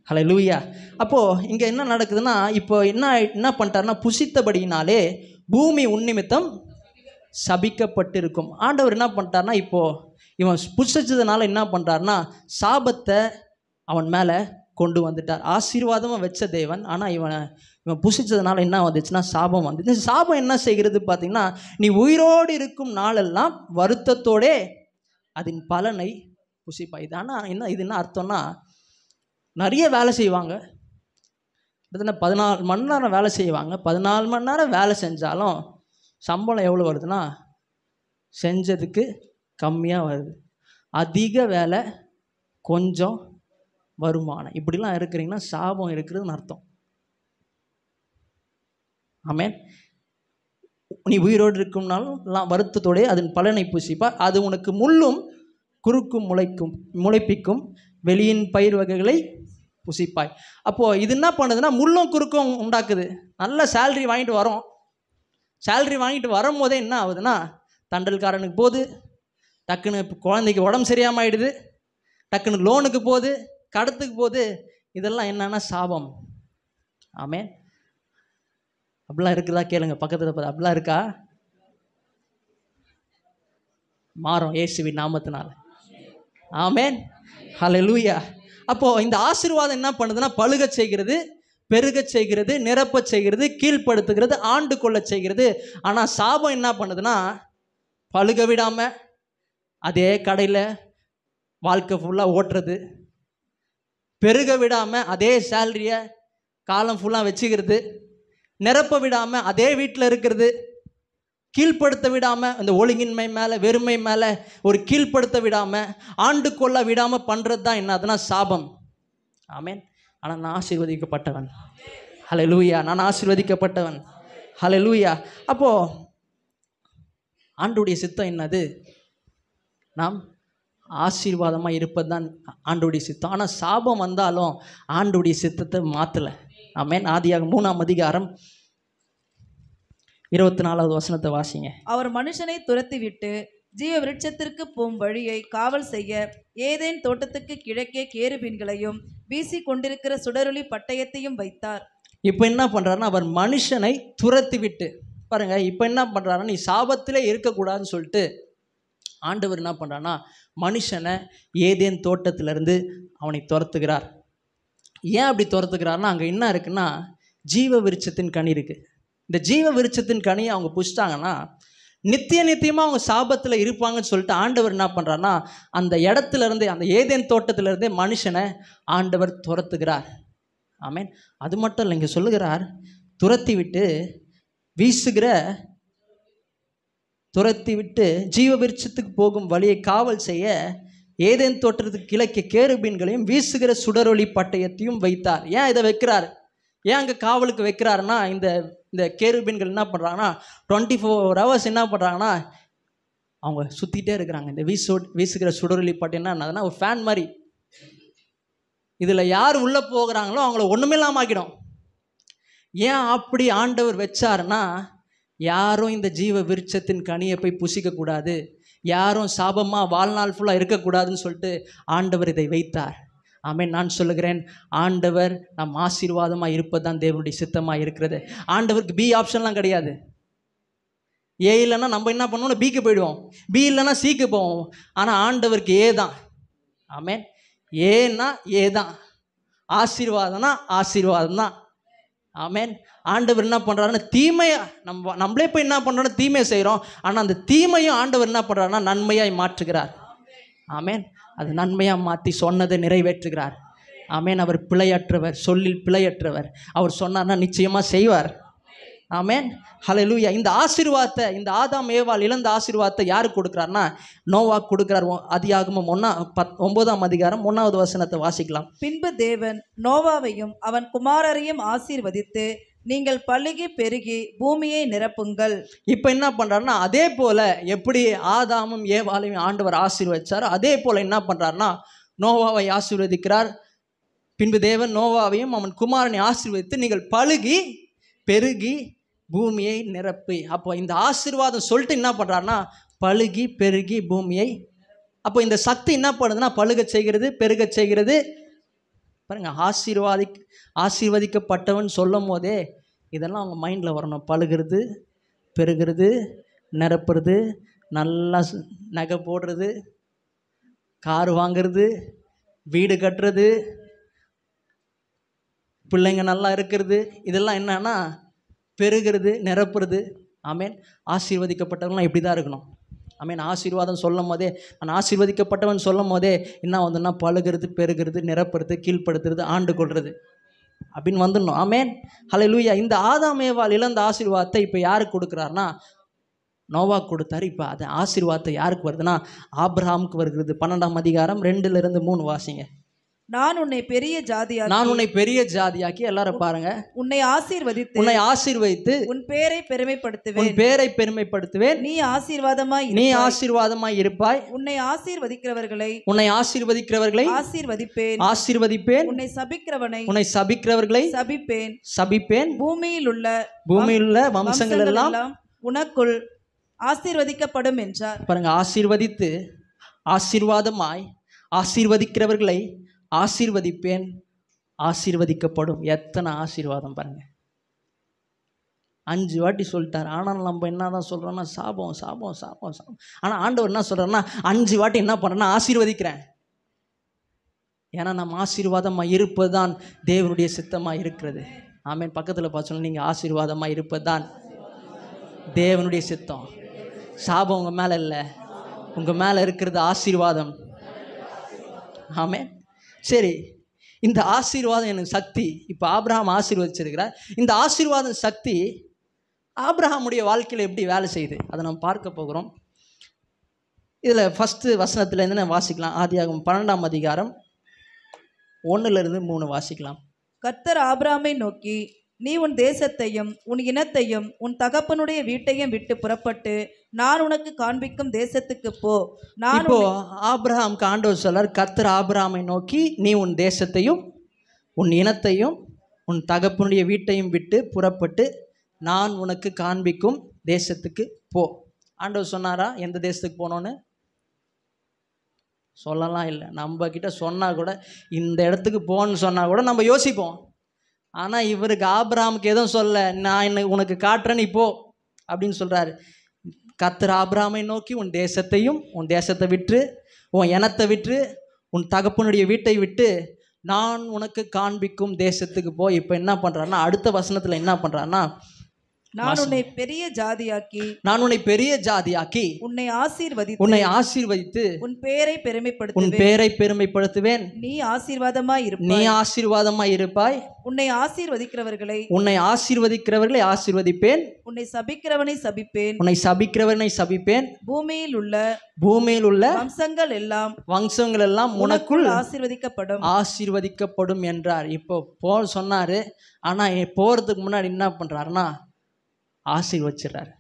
ஹல்லேலூயா. அப்போது இங்கே என்ன நடக்குதுன்னா, இப்போ என்ன பண்ணிட்டாருன்னா, புசித்தபடியினாலே பூமி உன்னிமித்தம் சபிக்கப்பட்டிருக்கும். ஆண்டவர் என்ன பண்ணிட்டார்னா, இப்போது இவன் புசிச்சதுனால என்ன பண்ணுறாருனா, சாபத்தை அவன் மேலே கொண்டு வந்துட்டார். ஆசீர்வாதமாக வச்ச தேவன், ஆனால் இவன் புசிச்சதுனால என்ன வந்துச்சுன்னா சாபம் வந்துச்சு. இந்த சாபம் என்ன செய்கிறது பார்த்தீங்கன்னா, நீ உயிரோடு இருக்கும் நாளெல்லாம் வருத்தத்தோடே அதன் பலனை புசிப்பாய். இது ஆனால் இது என்ன அர்த்தம்னா, நிறைய வேலை செய்வாங்க, கிட்டத்தட்ட 14 மணி நேரம் வேலை செய்வாங்க. 14 மணி நேரம் வேலை செஞ்சாலும் சம்பளம் எவ்வளோ வருதுன்னா, செஞ்சதுக்கு கம்மியாக வருது. அதிக வேலை கொஞ்சம் வருமானம், இப்படிலாம் இருக்கிறீங்கன்னா சாபம் இருக்கிறதுன்னு அர்த்தம். ஆமென். நீ உயிரோடு இருக்கும்னாலும் வருத்தத்தோடே அதன் பலனை புசிப்பா, அது உனக்கு முள்ளும் குறுக்கும் முளைப்பிக்கும் வெளியின் பயிர் வகைகளை புசிப்பாய். அப்போது இது என்ன பண்ணுதுன்னா, முள்ளும் குறுக்கும் உண்டாக்குது. நல்ல சேலரி வாங்கிட்டு வரோம், சேலரி வாங்கிட்டு வரும்போதே என்ன ஆகுதுன்னா, தண்டல்காரனுக்கு போகுது, டக்குன்னு குழந்தைக்கு உடம்பு சரியாமல் ஆகிடுது, டக்குன்னு லோனுக்கு போகுது, கடத்துக்கு போகுது. இதெல்லாம் என்னன்னா சாபம். ஆமென். அப்படிலாம் இருக்குதா கேளுங்க பக்கத்தில் பார்த்து, அப்படிலாம் இருக்கா? மாறும் இயேசுவின் நாமத்தினால். ஆமென். ஹல்லேலூயா. அப்போது இந்த ஆசீர்வாதம் என்ன பண்ணுதுன்னா, பழுக செய்கிறது, பெருக செய்கிறது, நிரப்ப செய்கிறது, கீழ்ப்படுத்துகிறது, ஆண்டு கொள்ள செய்கிறது. ஆனால் சாபம் என்ன பண்ணுதுன்னா, பழுக விடாமல் அதே கடையில் வாழ்க்கை ஃபுல்லாக ஓட்டுறது, பெருக விடாமல் அதே சேலரியை காலம் ஃபுல்லாக வச்சுக்கிறது, நிரப்ப விடாமல் அதே வீட்டில் இருக்கிறது, கீழ்ப்படுத்த விடாமல் அந்த ஒழுங்கின்மை மேலே வெறுமை மேலே ஒரு கீழ்ப்படுத்த விடாமல் ஆண்டு கொள்ள விடாமல் பண்ணுறது தான் என்ன, அதுனா சாபம். ஆமென். ஆனால் நான் ஆசீர்வதிக்கப்பட்டவன். ஹல்லேலூயா. நான் ஆசீர்வதிக்கப்பட்டவன். ஹல்லேலூயா. அப்போது ஆண்டவருடைய சித்தம் என்னது? நாம் ஆசீர்வாதமாக இருப்பது தான் ஆண்டவருடைய சித்தம். ஆனால் சாபம் வந்தாலும் ஆண்டவருடைய சித்தத்தை மாற்றலை. ஆமென். ஆதியாகமம் 3ஆம் அதிகாரம் 24வது வசனத்தை வாசிங்க. அவர் மனுஷனை துரத்திவிட்டு ஜீவ விருட்சத்திற்கு போம் வழியை காவல் செய்ய ஏதேன் தோட்டத்துக்கு கிழக்கே கேருபீன்களையும் வீசி கொண்டிருக்கிற சுடரொளி பட்டயத்தையும் வைத்தார். இப்போ என்ன பண்ணுறாருன்னா, அவர் மனுஷனை துரத்தி விட்டு, பாருங்க, இப்போ என்ன பண்ணுறாருன்னா, நீ சாபத்திலே இருக்கக்கூடாதுன்னு சொல்லிட்டு ஆண்டவர் என்ன பண்ணுறாருன்னா, மனுஷனை ஏதேன் தோட்டத்திலிருந்து அவனை துரத்துகிறார். ஏன் அப்படி துரத்துக்கிறாருன்னா, அங்கே என்ன இருக்குன்னா, ஜீவ விருட்சத்தின் கனி இருக்குது. இந்த ஜீவ விருட்சத்தின் கனியை அவங்க புசிட்டாங்கன்னா நித்தியமாக அவங்க சாபத்தில் இருப்பாங்கன்னு சொல்லிட்டு ஆண்டவர் என்ன பண்ணுறாருன்னா, அந்த இடத்துலேருந்தே, அந்த ஏதேன் தோட்டத்திலேருந்தே மனுஷனை ஆண்டவர் துரத்துகிறார். ஆமென். அது மட்டும் இல்லை, இங்கே சொல்லுகிறார், துரத்தி விட்டு ஜீவ விருட்சத்துக்கு போகும் வழியை காவல் செய்ய ஏதேன் தோட்டத்துக்கு கிழக்கே கேருபீன்களையும் வீசுகிற சுடரொளி பட்டயத்தையும் வைத்தார். ஏன் இதை வைக்கிறார்? ஏன் அங்கே காவலுக்கு வைக்கிறாருன்னா, இந்த கேருபீன்கள் என்ன பண்ணுறாங்கன்னா 24 hours என்ன பண்ணுறாங்கன்னா, அவங்க சுற்றிகிட்டே இருக்கிறாங்க. இந்த வீசுகிற சுடரொளி பட்டயம் என்னன்னா ஒரு ஃபேன் மாதிரி, இதில் யார் உள்ளே போகிறாங்களோ அவங்கள ஒன்றுமே இல்லாமல் ஆக்கிடும். ஏன் அப்படி ஆண்டவர் வச்சாருன்னா, யாரும் இந்த ஜீவ விருட்சத்தின் கனியை போய் புசிக்கக்கூடாது, யாரும் சாபமாக வாழ்நாள் ஃபுல்லாக இருக்கக்கூடாதுன்னு சொல்லிட்டு ஆண்டவர் இதை வைத்தார். ஆமென். நான் சொல்லுகிறேன், ஆண்டவர் நம் ஆசீர்வாதமாக இருப்பது தான் தேவனுடைய சித்தமாக இருக்கிறது. ஆண்டவருக்கு பி ஆப்ஷன்லாம் கிடையாது. ஏ இல்லைன்னா நம்ம என்ன பண்ணுவோம், பிக்கு போயிடுவோம், பி இல்லைன்னா சிக்கு போவோம். ஆனால் ஆண்டவருக்கு ஏ தான். ஆமென். ஏன்னா ஏ தான், ஆசீர்வாதம்னா ஆசீர்வாதம் தான். ஆமென். ஆண்டவர் என்ன பண்ணுறாருன்னா, தீமையை நம்மளே போய் என்ன பண்ணுறோன்னா தீமையை செய்கிறோம், ஆனால் அந்த தீமையும் ஆண்டவர் என்ன பண்ணுறாருன்னா நன்மையாய் மாற்றுகிறார். ஆமென். அது நன்மையாக மாற்றி சொன்னதை நிறைவேற்றுகிறார். ஆமென். அவர் பிழையற்றவர், சொல்லில் பிழையற்றவர். அவர் சொன்னார்னா நிச்சயமாக செய்வார். ஆமென். ஹல்லேலூயா. இந்த ஆசீர்வாதத்தை, இந்த ஆதாம் ஏவாள் இழந்த ஆசீர்வாதத்தை யாருக்கு கொடுக்குறாருன்னா நோவாக்கு கொடுக்குறார். ஆதியாகமம் 9ஆம் அதிகாரம் 1வது வசனத்தை வாசிக்கலாம். பின்பு தேவன் நோவாவையும் அவன் குமாரரையும் ஆசீர்வதித்து, நீங்கள் பலுகி பெருகி பூமியை நிரப்புங்கள். இப்போ என்ன பண்றாருன்னா, அதே போல எப்படி ஆதாமும் ஏவாளையும் ஆண்டவர் ஆசீர்வதிச்சாரோ அதே போல என்ன பண்றாருன்னா நோவாவை ஆசீர்வதிக்கிறார். பின்பு தேவன் நோவாவையும் அவன் குமாரனை ஆசீர்வதித்து, நீங்கள் பலுகி பெருகி பூமியை நிரப்பி. அப்போ இந்த ஆசீர்வாதம் சொல்லிட்டு என்ன பண்றாருன்னா பலுகி பெருகி பூமியை. அப்போ இந்த சக்தி என்ன பண்ணுதுன்னா பழுக செய்கிறது, பெருக செய்கிறது. பாருங்க, ஆசீர்வதிக்கப்பட்டவன் சொல்லும் போதே இதெல்லாம் அவங்க மைண்டில் வரணும். பழுகிறது, பெருகிறது, நிரப்புறது, நல்லா நகை போடுறது, கார் வாங்கிறது, வீடு கட்டுறது, பிள்ளைங்க நல்லா இருக்கிறது, இதெல்லாம் என்னன்னா பெருகிறது, நிரப்புறது. ஆமேன். ஆசீர்வதிக்கப்பட்டவங்களாம் இப்படி தான் இருக்கணும். ஆமேன். ஆசீர்வாதம் சொல்லும் போதே, நான் ஆசீர்வதிக்கப்பட்டவன் சொல்லும் போதே என்ன வந்துன்னா பழுகிறது, பெருகிறது, நிரப்புறது, கீழ்ப்படுத்துறது, ஆண்டு கொள்வது அப்படின்னு வந்துடணும். ஆமேன். ஹல்லேலூயா. இந்த ஆதாம் ஏவாள் இழந்த ஆசீர்வாதத்தை இப்போ யாருக்கு கொடுக்குறாருன்னா நோவாக்கு கொடுத்தாரு. இப்போ அது ஆசீர்வாதத்தை யாருக்கு வருதுன்னா ஆபிரகாமுக்கு வருகிறது. 12ஆம் அதிகாரம் 2-3 வாசிங்க. நான் உன்னை பெரிய ஜாதியாக்கி, நான் உன்னை பெரிய ஜாதியாக்கி, எல்லாரும் பாருங்க, உன்னை ஆசீர்வதித்து, உன்னை ஆசீர்வதித்து, உன் பேரை பெருமைப்படுத்துவேன், உன் பேரை பெருமைப்படுத்துவேன், நீ ஆசீர்வாதமாய் நீ ஆசீர்வாதமாய் இருப்பாய், உன்னை ஆசீர்வதிக்கிறவர்களை, உன்னை ஆசீர்வதிக்கிறவர்களை ஆசீர்வதிப்பேன், ஆசீர்வதிப்பேன், உன்னை சபிக்கிறவனை, உன்னை சபிக்கிறவர்களை சபிப்பேன், சபிப்பேன், பூமியில் உள்ள வம்சங்கள் எல்லாம் உனக்குள் ஆசீர்வதிக்கப்படும் என்றார். பாருங்க, ஆசீர்வதித்து ஆசீர்வாதமாய் ஆசீர்வதிக்கிறவர்களை ஆசீர்வதிப்பேன், ஆசீர்வதிக்கப்படும். எத்தனை ஆசீர்வாதம் பாருங்க. 5 வாட்டி சொல்லிட்டார். ஆனால் நம்ம என்னதான் சொல்றோம்னா சாபம் சாபம் சாபம் சாபம். ஆனால் ஆண்டவர் என்ன சொல்றாருன்னா 5 வாட்டி என்ன பண்றேன்னா ஆசீர்வதிக்கிறேன். ஏன்னா நம்ம ஆசீர்வாதமாக இருப்பது தான் தேவனுடைய சித்தமாக இருக்கிறது. ஆமேன். பக்கத்தில் பார்த்து நீங்கள் ஆசீர்வாதமாக இருப்பது தான் தேவனுடைய சித்தம். சாபம் உங்கள் மேலே இல்லை, உங்கள் மேலே இருக்கிறது ஆசீர்வாதம். ஆமேன். சரி, இந்த ஆசீர்வாதம் எனக்கு சக்தி. இப்போ ஆபிரகாம் ஆசீர்வதிச்சிருக்கிறார். இந்த ஆசீர்வாதம் சக்தி ஆபிரகாமுடைய வாழ்க்கையில் எப்படி வேலை செய்யுது அதை நம்ம பார்க்க போகிறோம். இதில் ஃபஸ்ட்டு வசனத்துலேருந்து நான் வாசிக்கலாம். ஆதியாகமம் 12ஆம் அதிகாரம் 1-3 வாசிக்கலாம். கர்த்தர் ஆபிரகாமை நோக்கி, நீ உன் தேசத்தையும் உன் இனத்தையும் உன் தகப்பனுடைய வீட்டையும் விட்டு புறப்பட்டு நான் உனக்கு காண்பிக்கும் தேசத்துக்கு போ. நான் இப்போ ஆபிரகாமுக்கு ஆண்டவர் சொல்றார், கர்த்தர் ஆபிரகாமை நோக்கி நீ உன் தேசத்தையும் உன் இனத்தையும் உன் தகப்பனுடைய வீட்டையும் விட்டு புறப்பட்டு நான் உனக்கு காண்பிக்கும் தேசத்துக்கு போ. ஆண்டவர் சொன்னாரா எந்த தேசத்துக்கு போனோன்னு? சொல்லலாம் இல்லை. நம்ம கிட்ட சொன்னால் கூட இந்த இடத்துக்கு போன்னு சொன்னால் கூட நம்ம யோசிப்போம். ஆனால் இவருக்கு ஆபிரகாமுக்கு எதுவும் சொல்ல, நான் உனக்கு காட்டுறேன்னு இப்போ அப்படின்னு சொல்கிறாரு. கர்த்தர் ஆபிரகாமை நோக்கி உன் தேசத்தையும் உன் தேசத்தை விட்டு உன் இனத்தை விட்டு உன் தகப்பனுடைய வீட்டை விட்டு நான் உனக்கு காண்பிக்கும் தேசத்துக்கு போ. இப்போ என்ன பண்ணுறாருன்னா அடுத்த வசனத்தில் என்ன பண்ணுறாருன்னா, நான் உன்னை பெரிய ஜாதியாக்கி, நான் உன்னை பெரிய ஜாதியாக்கி, உன்னை ஆசீர்வதித்து, உன் பேரை பெருமைப்படுத்துவேன், நீ ஆசீர்வாதமாய் இருப்பாய், உன்னை ஆசீர்வதிக்கிறவர்களை ஆசீர்வதிப்பேன், உன்னை சபிக்கிறவனை சபிப்பேன், பூமியில் உள்ள வம்சங்கள் எல்லாம் உனக்குள் ஆசீர்வதிக்கப்படும் என்றார். இப்போ போல் சொன்னாரு. ஆனா போறதுக்கு முன்னாடி என்ன பண்றாருன்னா ஆசீர்வச்சிடறார்.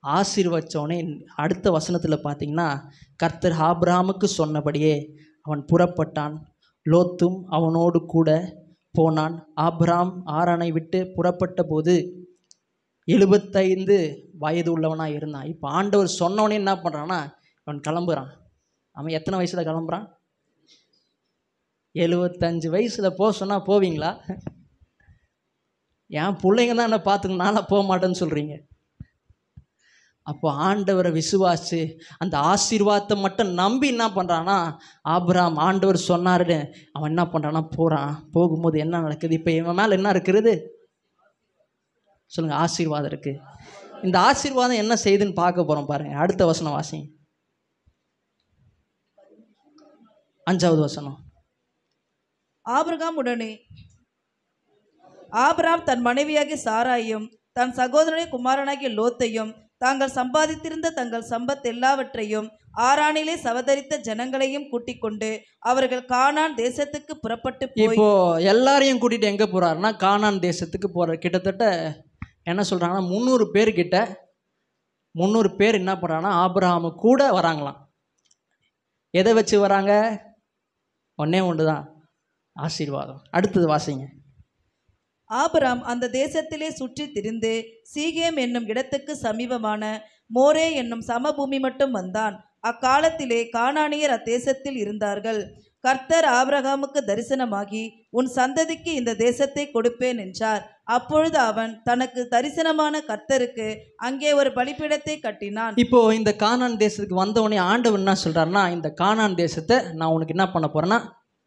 ஆசீர்வச்சோடனே அடுத்த வசனத்தில் பார்த்தீங்கன்னா, கர்த்தர் ஆபிரகாமுக்கு சொன்னபடியே அவன் புறப்பட்டான், லோத்தும் அவனோடு கூட போனான். ஆபிரகாம் ஆரானை விட்டு புறப்பட்ட போது 75 வயது உள்ளவனாக இருந்தான். இப்போ ஆண்டவர் சொன்னவனே என்ன பண்ணுறான்னா அவன் கிளம்புறான். அவன் எத்தனை வயசில் கிளம்புறான்? 75 வயசில் போக சொன்னால் போவீங்களா? என் பிள்ளைங்க தான் என்ன பார்த்துக்கணும், நான்லாம் போக மாட்டேன்னு சொல்கிறீங்க. அப்போ ஆண்டவரை விசுவாசி அந்த ஆசீர்வாதத்தை மட்டும் நம்பி என்ன பண்ணுறான்னா ஆபிரகாம் ஆண்டவர் சொன்னாருன்னு அவன் என்ன பண்ணுறான்னா போகிறான். போகும்போது என்ன நடக்குது? இப்போ இவன் மேலே என்ன இருக்கிறது சொல்லுங்கள்? ஆசீர்வாதம் இருக்குது. இந்த ஆசீர்வாதம் என்ன செய்யுதுன்னு பார்க்க போகிறோம். பாருங்கள், அடுத்த வசனம் வாசிங்க. 5வது வசனம். ஆபிரகாம் தன் மனைவியாகிய சாராயையும் தன் சகோதரனுடைய குமாரனாகிய லோத்தையும் தாங்கள் சம்பாதித்திருந்த தங்கள் சம்பத் எல்லாவற்றையும் ஆரானிலே சவதரித்த ஜனங்களையும் கூட்டிக் கொண்டு அவர்கள் கானான் தேசத்துக்கு புறப்பட்டு போய். இப்போ எல்லாரையும் கூட்டிட்டு எங்க போறாருன்னா கானான் தேசத்துக்கு போறாரு. கிட்டத்தட்ட என்ன சொல்றாங்கன்னா 300 பேர்கிட்ட 300 பேர் என்ன பண்றாங்கன்னா ஆபிரகாமு கூட வராங்களாம். எதை வச்சு வராங்க? ஒன்னே ஒன்றுதான், ஆசீர்வாதம். அடுத்தது வாசிங்க. ஆபிராம் அந்த தேசத்திலே சுற்றி திரிந்து சீகேம் என்னும் இடத்துக்கு சமீபமான மோரே என்னும் சமபூமி மட்டும் வந்தான். அக்காலத்திலே கானானியர் அத்தேசத்தில் இருந்தார்கள். கர்த்தர் ஆபிரகாமுக்கு தரிசனமாகி உன் சந்ததிக்கு இந்த தேசத்தை கொடுப்பேன் என்றார். அப்பொழுது அவன் தனக்கு தரிசனமான கர்த்தருக்கு அங்கே ஒரு பலிபீடத்தை கட்டினான். இப்போ இந்த கானான் தேசத்துக்கு வந்தவனே ஆண்டவர் என்ன சொல்றாருன்னா, இந்த கானான் தேசத்தை நான் உனக்கு என்ன பண்ண போறேன்னா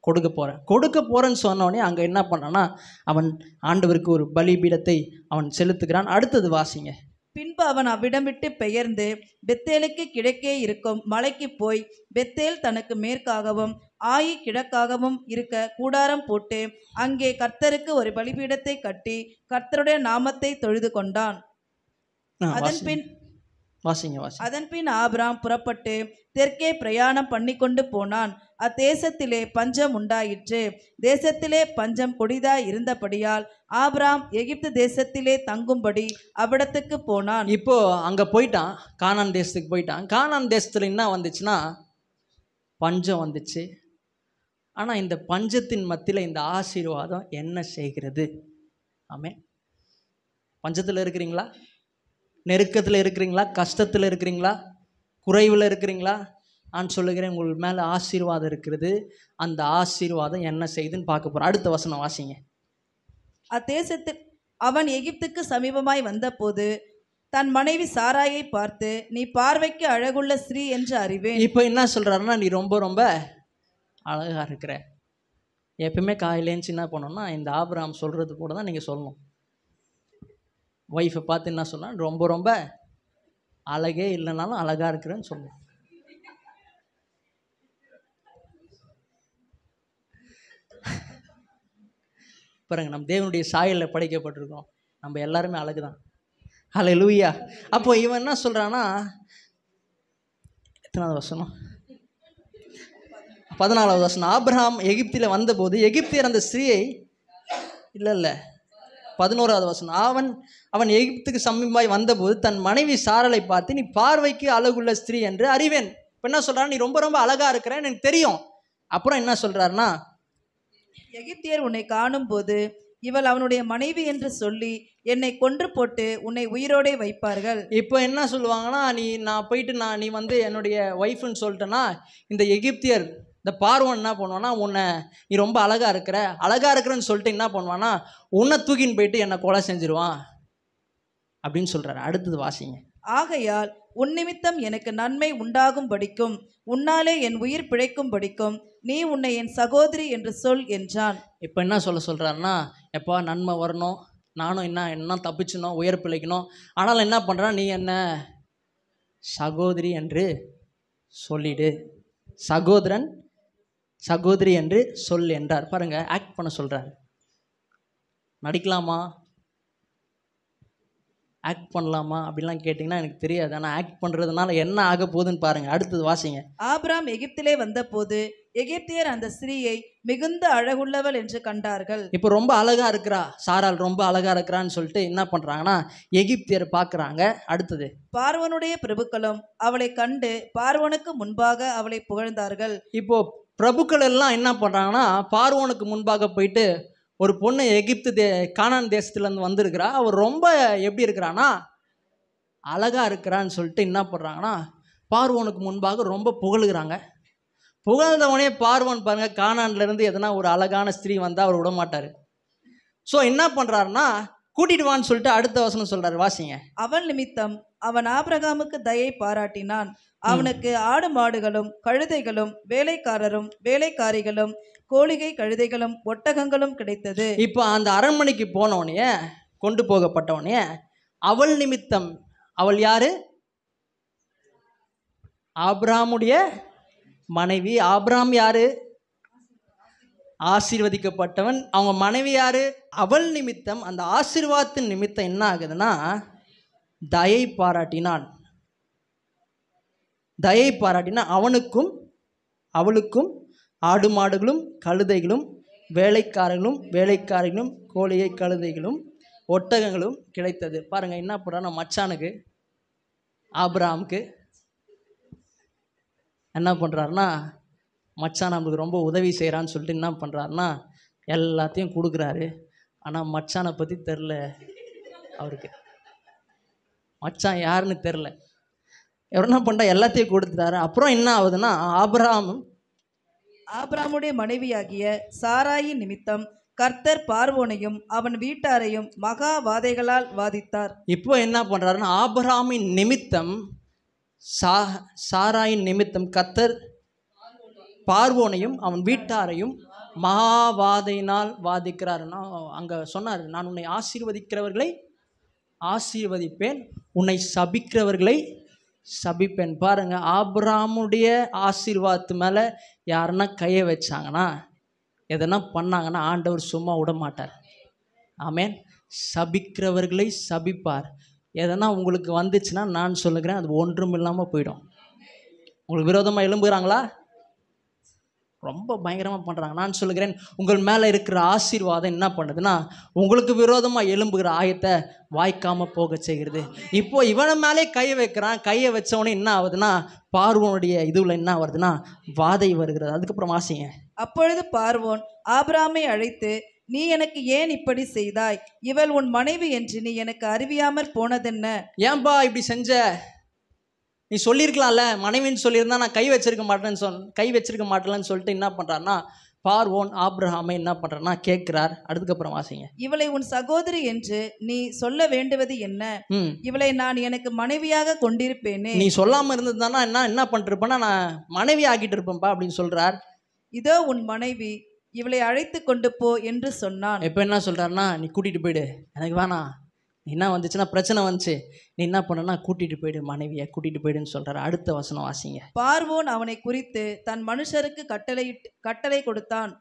கொடுக்க போறேன்னு சொன்னோடனே அங்கே என்ன பண்ணான்னா அவன் ஆண்டவருக்கு ஒரு பலிபீடத்தை அவன் செலுத்துகிறான். அடுத்தது வாசிங்க. பின்பு அவன் அவ்விடம் விட்டு பெயர்ந்து பெத்தேலுக்கு கிழக்கே இருக்கும் மலைக்கு போய் பெத்தேல் தனக்கு மேற்காகவும் ஆயி கிழக்காகவும் இருக்க கூடாரம் போட்டு அங்கே கர்த்தருக்கு ஒரு பலிபீடத்தை கட்டி கர்த்தருடைய நாமத்தை தொழுது கொண்டான். அதன்பின் ஆபிராம் புறப்பட்டு தெற்கே பிரயாணம் பண்ணி கொண்டு போனான். அத்தேசத்திலே பஞ்சம் உண்டாயிற்று. தேசத்திலே பஞ்சம் கொடிதாய் இருந்தபடியால் ஆபிராம் எகிப்து தேசத்திலே தங்கும்படி அவ்விடத்துக்கு போனான். இப்போ அங்க போயிட்டான், கானான் தேசத்துக்கு போயிட்டான். கானான் தேசத்துல என்ன வந்துச்சுன்னா பஞ்சம் வந்துச்சு. ஆனா இந்த பஞ்சத்தின் மத்தியில இந்த ஆசீர்வாதம் என்ன செய்கிறது? ஆமே, பஞ்சத்துல இருக்கிறீங்களா? நெருக்கத்தில் இருக்கிறீங்களா? கஷ்டத்தில் இருக்கிறீங்களா? குறைவில் இருக்கிறீங்களா? நான் சொல்லுகிறேன், உங்கள் மேலே ஆசீர்வாதம் இருக்கிறது. அந்த ஆசீர்வாதம் என்ன செய்யுதுன்னு பார்க்க போகிறோம். அடுத்த வசனம் வாசிங்க. அத்தேசத்தில் அவன் எகிப்துக்கு சமீபமாய் வந்தபோது தன் மனைவி சாராயை பார்த்து, நீ பார்வைக்கு அழகுள்ள ஸ்ரீ என்று அறிவேன். இப்போ என்ன சொல்கிறாருன்னா, நீ ரொம்ப ரொம்ப அழகாக இருக்கிற. எப்பவுமே காலையிலேன்னு என்ன பண்ணோம்னா இந்த ஆபிரகாம் சொல்கிறது கூட தான் நீங்கள் சொல்லணும். ஒய்ஃபை பார்த்து என்ன சொன்னால், ரொம்ப ரொம்ப அழகே இல்லைனாலும் அழகாக இருக்கிறேன்னு சொல்லணும். பாருங்க, நம்ம தேவனுடைய சாயலில் படைக்கப்பட்டிருக்கோம். நம்ம எல்லாருமே அழகு தான். ஹல்லேலூயா. அப்போ இவன் என்ன சொல்கிறான்னா, எத்தனாவது வசனம்? 14வது வசனம். ஆபிரகாம் எகிப்தில் வந்தபோது எகிப்தியர் அந்த ஸ்திரீயை இல்லை 11வது வசனம். அவன் எகிப்துக்கு சமீபமாய் வந்தபோது தன் மனைவி சாரலை பார்த்து, நீ பார்வைக்கு அழகுள்ள ஸ்திரீ என்று அறிவேன். இப்போ என்ன சொல்கிறான்? நீ ரொம்ப ரொம்ப அழகா இருக்கிறேன்னு எனக்கு தெரியும். அப்புறம் என்ன சொல்றாருன்னா, எகிப்தியர் உன்னை காணும் போது இவள் அவனுடைய மனைவி என்று சொல்லி என்னை கொன்று போட்டு உன்னை உயிரோடே வைப்பார்கள். இப்போ என்ன சொல்லுவாங்கன்னா, நீ வந்து என்னுடைய ஒய்ஃப்னு சொல்லிட்டேன்னா இந்த எகிப்தியர் இந்த பார்வன் என்ன பண்ணுவான்னா, நீ ரொம்ப அழகா இருக்கிறன்னு சொல்லிட்டு என்ன பண்ணுவான்னா, உன்னை தூக்கின்னு போயிட்டு என்னை கொலை செஞ்சிருவான் அப்படின்னு சொல்றாரு. அடுத்தது வாசிங்க. ஆகையால் உன் நிமித்தம் எனக்கு நன்மை உண்டாகும் படிக்கும், உன்னாலே என் உயிர் பிழைக்கும் படிக்கும், நீ உன்னை என் சகோதரி என்று சொல் என்றான். இப்போ என்ன சொல்றாருன்னா, எப்பா நன்மை வரணும், நானும் என்ன தப்பிச்சணும், உயிர் பிழைக்கணும். ஆனாலும் என்ன பண்ணுறான், நீ என்ன சகோதரி என்று சொல்லிடு, சகோதரி என்று சொல் என்றார். பாருங்க, ஆக்ட் பண்ண சொல்றாரு. நடிக்கலாமா, ஆக்ட் பண்ணலாமா அப்படிலாம் கேட்டிங்கன்னா எனக்கு தெரியாது. ஆனால் ஆக்ட் பண்ணுறதுனால என்ன ஆக போகுதுன்னு பாருங்கள். அடுத்தது வாசிங்க. ஆபிராம் எகிப்திலே வந்தபோது எகிப்தியர் அந்த ஸ்திரீயை மிகுந்த அழகுள்ளவள் என்று கண்டார்கள். இப்போ ரொம்ப அழகா இருக்கிறா, சாரால் ரொம்ப அழகா இருக்கிறான்னு சொல்லிட்டு என்ன பண்ணுறாங்கன்னா எகிப்தியர் பார்க்குறாங்க. அடுத்தது, பார்வனுடைய பிரபுக்களும் அவளை கண்டு பார்வனுக்கு முன்பாக அவளை புகழ்ந்தார்கள். இப்போ பிரபுக்கள் எல்லாம் என்ன பண்ணுறாங்கன்னா, பார்வோனுக்கு முன்பாக போயிட்டு, ஒரு பொண்ணு எகிப்து கானான் தேசத்துலேருந்து வந்திருக்கிறா, அவர் ரொம்ப எப்படி இருக்கிறான்னா அழகாக இருக்கிறான்னு சொல்லிட்டு என்ன பண்ணுறாங்கன்னா பார்வோனுக்கு முன்பாக ரொம்ப புகழுகிறாங்க. புகழ்ந்தவனே பார்வோன் பாருங்க, கானான்லேருந்து எதனா ஒரு அழகான ஸ்திரீ வந்தால் அவர் விட மாட்டார். ஸோ என்ன பண்ணுறாருன்னா, கூட்டிட்டு வான்னு சொல்லிட்டு அடுத்த வசனம் சொல்கிறாரு, வாசிங்க. அவன் நிமித்தம் அவன் ஆபிரகாமுக்கு தயை பாராட்டினான். அவனுக்கு ஆடு மாடுகளும் கழுதைகளும் வேலைக்காரரும் வேலைக்காரிகளும் கோழிகை கழுதைகளும் ஒட்டகங்களும் கிடைத்தது. இப்போ அந்த அரண்மனைக்கு போனவனைய கொண்டு போகப்பட்டவனைய அவள் நிமித்தம், அவள் யாரு? ஆபிரகாமுடைய மனைவி. ஆபிரகாம் யாரு? ஆசீர்வதிக்கப்பட்டவன். அவங்க மனைவி யாரு? அவள் நிமித்தம், அந்த ஆசீர்வாதத்தின் நிமித்தம் என்ன ஆகுதுன்னா தயை பாராட்டினான். தயை பாராட்டினா அவனுக்கும் அவளுக்கும் ஆடு மாடுகளும் கழுதைகளும் வேலைக்காரர்களும் கோழியை கழுதைகளும் ஒட்டகங்களும் கிடைத்தது. பாருங்க என்ன பண்ணுறான்னா மச்சானுக்கு ஆபிரகாமுக்கு என்ன பண்ணுறாருன்னா, மச்சான் நம்மளுக்கு ரொம்ப உதவி செய்கிறான்னு சொல்லிட்டு என்ன பண்ணுறாருன்னா எல்லாத்தையும் கொடுக்குறாரு. ஆனால் மச்சானை பற்றி தெரில அவருக்கு. மச்சான் யாருன்னு தெரில. என்ன பண்ணுறா, எல்லாத்தையும் கொடுத்துட்டாரு. அப்புறம் என்ன ஆகுதுன்னா ஆபிரகாமுடைய மனைவியாகிய சாராயின் நிமித்தம் கர்த்தர் பார்வோனையும் அவன் வீட்டாரையும் மகா வாதைகளால் வாதித்தார். இப்போ என்ன பண்ணுறாருன்னா ஆபிரகாமின் நிமித்தம் சாராயின் நிமித்தம் கர்த்தர் பார்வோனையும் அவன் வீட்டாரையும் மகாவாதையினால் வாதிக்கிறாருன்னா அங்கே சொன்னார், நான் உன்னை ஆசீர்வதிக்கிறவர்களை ஆசீர்வதிப்பேன், உன்னை சபிக்கிறவர்களை சபிப்பேன். பாருங்க, ஆபிரகாமுடைய ஆசீர்வாதத்து மேலே யாருன்னா கையை வச்சாங்கன்னா, எதனா பண்ணாங்கன்னா ஆண்டவர் சும்மா விட மாட்டார். ஆமேன். சபிக்கிறவர்களை சபிப்பார். எதனா உங்களுக்கு வந்துச்சுன்னா நான் சொல்லுகிறேன், அது ஒன்றும் இல்லாமல் போயிடும். உங்களுக்கு விரோதமாக எழும்புகிறாங்களா, ரொம்ப பயங்கரமாக பண்ணுறாங்க, நான் சொல்லுகிறேன் உங்கள் மேலே இருக்கிற ஆசீர்வாதம் என்ன பண்ணுதுன்னா உங்களுக்கு விரோதமாக எழும்புகிற ஆயத்தை வாய்க்காமல் போக செய்கிறது. இப்போ இவனை மேலே கையை வைக்கிறான். கையை வச்சவனே என்ன ஆகுதுன்னா பார்வோனுடைய இதுவில் என்ன வருதுன்னா வாதை வருகிறது. அதுக்கப்புறம் வாசிங்க. அப்பொழுது பார்வோன் ஆபிரகாமை அழைத்து, நீ எனக்கு ஏன் இப்படி செய்தாய்? இவள் உன் மனைவி என்று நீ எனக்கு அறிவியாமற் போனதென்ன? ஏன்பா இப்படி செஞ்ச? நீ சொல்லியிருக்கலாம்ல, மனைவின்னு சொல்லியிருந்தா நான் கை வச்சிருக்க மாட்டேன்னு சொல்லிட்டு என்ன பண்ணுறாருன்னா பார்வோன் ஆபிரகாமை என்ன பண்ணுறாருன்னா கேட்கிறார். அதுக்கப்புறம் வாசிங்க. இவளை உன் சகோதரி என்று நீ சொல்ல வேண்டுவது என்ன? இவளை நான் எனக்கு மனைவியாக கொண்டிருப்பேனே. நீ சொல்லாமல் இருந்ததுதானா என்ன பண்ணிருப்பேன்னா நான் மனைவி ஆக்கிட்டு இருப்பேன்ப்பா அப்படின்னு சொல்கிறார். இதோ உன் மனைவி, இவளை அழைத்து கொண்டு போ என்று சொன்னான். இப்போ என்ன சொல்கிறாருன்னா, நீ கூட்டிகிட்டு போயிடு, எனக்கு வேணாம், என்ன வந்துச்சுன்னா பிரச்சனை வந்துச்சு, நீ என்ன பண்ணனா கூட்டிகிட்டு போயிடு, மனைவியை கூட்டிகிட்டு போயிடுன்னு சொல்கிறார். அடுத்த வசனம் வாசிங்க. பார்வோன் அவனை குறித்து தன் மனுஷருக்கு கட்டளை கொடுத்தான்.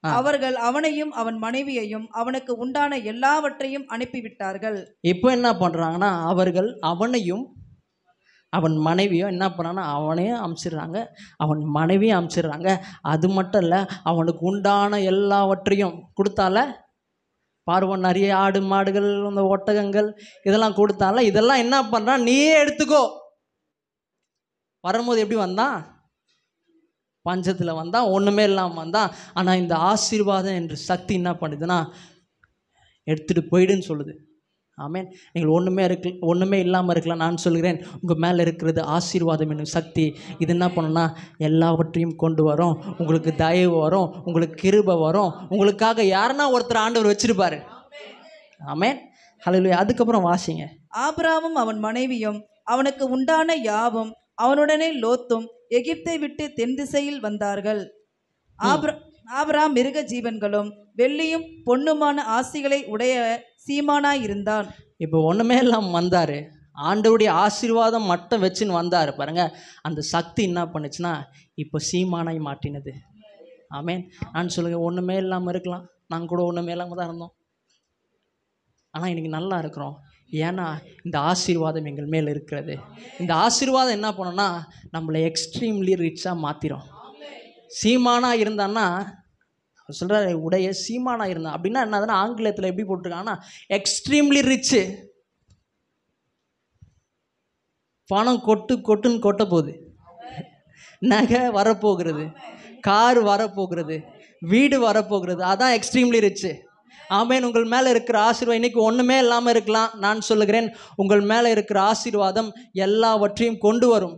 அவர்கள் அவனையும் அவன் மனைவியையும் அவனுக்கு உண்டான எல்லாவற்றையும் அனுப்பிவிட்டார்கள். இப்போ என்ன பண்ணுறாங்கன்னா அவர்கள் அவனையும் அவன் மனைவியும் என்ன பண்ணான்னா அவனையும் அனுப்பிச்சிடுறாங்க, அவன் மனைவியும் அனுப்பிச்சிடுறாங்க. அது மட்டும் இல்லை, அவனுக்கு உண்டான எல்லாவற்றையும் கொடுத்தால. பார்வோன் நிறைய ஆடு மாடுகள் இந்த ஒட்டகங்கள் இதெல்லாம் கொடுத்தால. இதெல்லாம் என்ன பண்ணுறான், நீயே எடுத்துக்கோ. வரும்போது எப்படி வந்தான்? பஞ்சத்தில் வந்தான், ஒன்றுமே இல்லாமல் வந்தான். ஆனால் இந்த ஆசீர்வாதம் என்ற சக்தி என்ன பண்ணுதுன்னா எடுத்துகிட்டு போயிடுன்னு சொல்லுது. ஆமேன். நீங்கள் ஒன்றுமே இல்லாமல் இருக்கலாம். நான் சொல்கிறேன், உங்கள் மேலே இருக்கிறது ஆசீர்வாதம் என்னும் சக்தி. இது என்ன பண்ணுன்னா எல்லாவற்றையும் கொண்டு வரும். உங்களுக்கு தயவு வரும், உங்களுக்கு கிருபை வரும். உங்களுக்காக யாருன்னா ஒருத்தர் ஆண்டவர் வச்சிருப்பாரு. ஆமேன். ஹல்லேலூயா. அதுக்கப்புறம் வாசிங்க. ஆபிரகாமும் அவன் மனைவியும் அவனுக்கு உண்டான யாவும் அவனுடனே லோத்தும் எகிப்தை விட்டு தென் திசையில் வந்தார்கள். ஆபிரகாம் மிருக ஜீவன்களும் வெள்ளியும் பொன்னுமான ஆசிகளை உடைய சீமானாய் இருந்தான். இப்போ ஒன்றுமே இல்லாமல் வந்தார், ஆண்டவருடைய ஆசீர்வாதம் மட்டும் வச்சுன்னு வந்தார் பாருங்க. அந்த சக்தி என்ன பண்ணுச்சுன்னா இப்போ சீமானாய் மாட்டினது. ஆமேன். நான் சொல்லுங்க, ஒன்றுமே இல்லாமல் இருக்கலாம், நாங்கள் கூட ஒன்றுமே இல்லாமல் தான் இருந்தோம். ஆனால் இன்றைக்கி நல்லா இருக்கிறோம். ஏன்னா இந்த ஆசீர்வாதம் எங்கள் மேல் இருக்கிறது. இந்த ஆசீர்வாதம் என்ன பண்ணோன்னா நம்மளை எக்ஸ்ட்ரீம்லி ரிச்சாக மாற்றிடும். சீமானாக இருந்தான்னா சொல்கிறார், உடைய சீமானாக இருந்தான் அப்படின்னா என்னதுன்னா ஆங்கிலத்தில் எப்படி போட்டிருக்காங்கன்னா எக்ஸ்ட்ரீம்லி ரிச்சு. பணம் கொட்டுன்னு கொட்ட போகுது, நகை வரப்போகிறது, கார் வரப்போகிறது, வீடு வரப்போகிறது. அதான் எக்ஸ்ட்ரீம்லி ரிச்சு. ஆமேன். உங்கள் மேலே இருக்கிற ஆசீர்வாதம் இன்னைக்கு ஒன்றுமே இல்லாமல் இருக்கலாம். நான் சொல்லுகிறேன், உங்கள் மேலே இருக்கிற ஆசீர்வாதம் எல்லாவற்றையும் கொண்டு வரும்.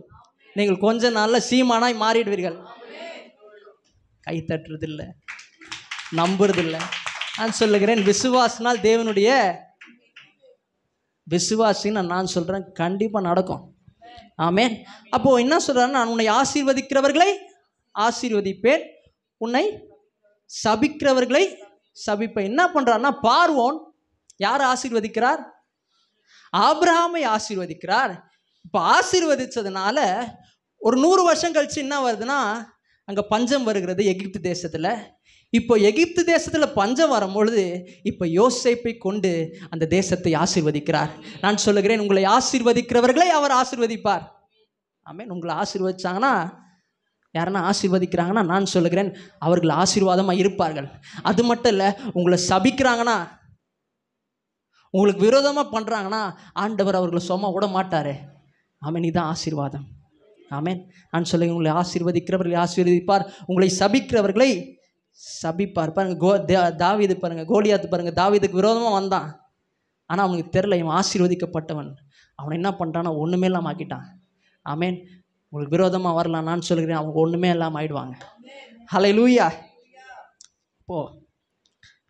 நீங்கள் கொஞ்ச நாளில் சீமானாய் மாறிடுவீர்கள். கை தட்டுறதில்லை, நம்புறதில்லை. நான் சொல்லுகிறேன், விசுவாசினால் தேவனுடைய விசுவாசின்னு நான் சொல்கிறேன், கண்டிப்பாக நடக்கும். ஆமேன். அப்போது என்ன சொல்கிறாருன்னா, நான் உன்னை ஆசீர்வதிக்கிறவர்களை ஆசீர்வதிப்பேன், உன்னை சபிக்கிறவர்களை சபிப்பேன். என்ன பண்ணுறாருன்னா பார்வோன் யார் ஆசீர்வதிக்கிறார்? ஆபிரகாமை ஆசீர்வதிக்கிறார். இப்போ ஆசீர்வதித்ததுனால ஒரு 100 வருஷம் கழிச்சு என்ன வருதுன்னா அங்கே பஞ்சம் வருகிறது எகிப்து தேசத்தில். இப்போ எகிப்து தேசத்தில் பஞ்சம் வரும்பொழுது இப்போ யோசேப்பை கொண்டு அந்த தேசத்தை ஆசீர்வதிக்கிறார். நான் சொல்லுகிறேன், உங்களை ஆசீர்வதிக்கிறவர்களை அவர் ஆசீர்வதிப்பார். ஆமென். உங்களை ஆசீர்வதிச்சாங்கன்னா, யாரன்னா ஆசீர்வதிக்கிறாங்கன்னா, நான் சொல்லுகிறேன் அவர்கள் ஆசீர்வாதமாக இருப்பார்கள். அது மட்டும் இல்லை, உங்களை சபிக்கிறாங்கன்னா, உங்களுக்கு விரோதமாக பண்ணுறாங்கன்னா, ஆண்டவர் அவர்களை சும்மா விட மாட்டார். ஆமென். இதுதான் ஆசீர்வாதம். ஆமென். நான் சொல்லுங்க, உங்களை ஆசீர்வதிக்கிறவர்களை ஆசீர்வதிப்பார், உங்களை சபிக்கிறவர்களை சபிப்பார். பாருங்க, தாவீது பாருங்க, கோலியாத்து பாருங்க, தாவீதுக்கு விரோதமாக வந்தான். ஆனால் அவனுக்கு தெரில இவன் ஆசீர்வதிக்கப்பட்டவன். அவனை என்ன பண்ணுறான்னா ஒன்றுமே இல்லாமல் ஆக்கிட்டான். ஆமென். உங்களுக்கு விரோதமாக வரலாம், நான் சொல்கிறேன் அவங்க ஒன்றுமே இல்லாமல் ஆயிடுவாங்க. ஹல்லேலூயா. இப்போ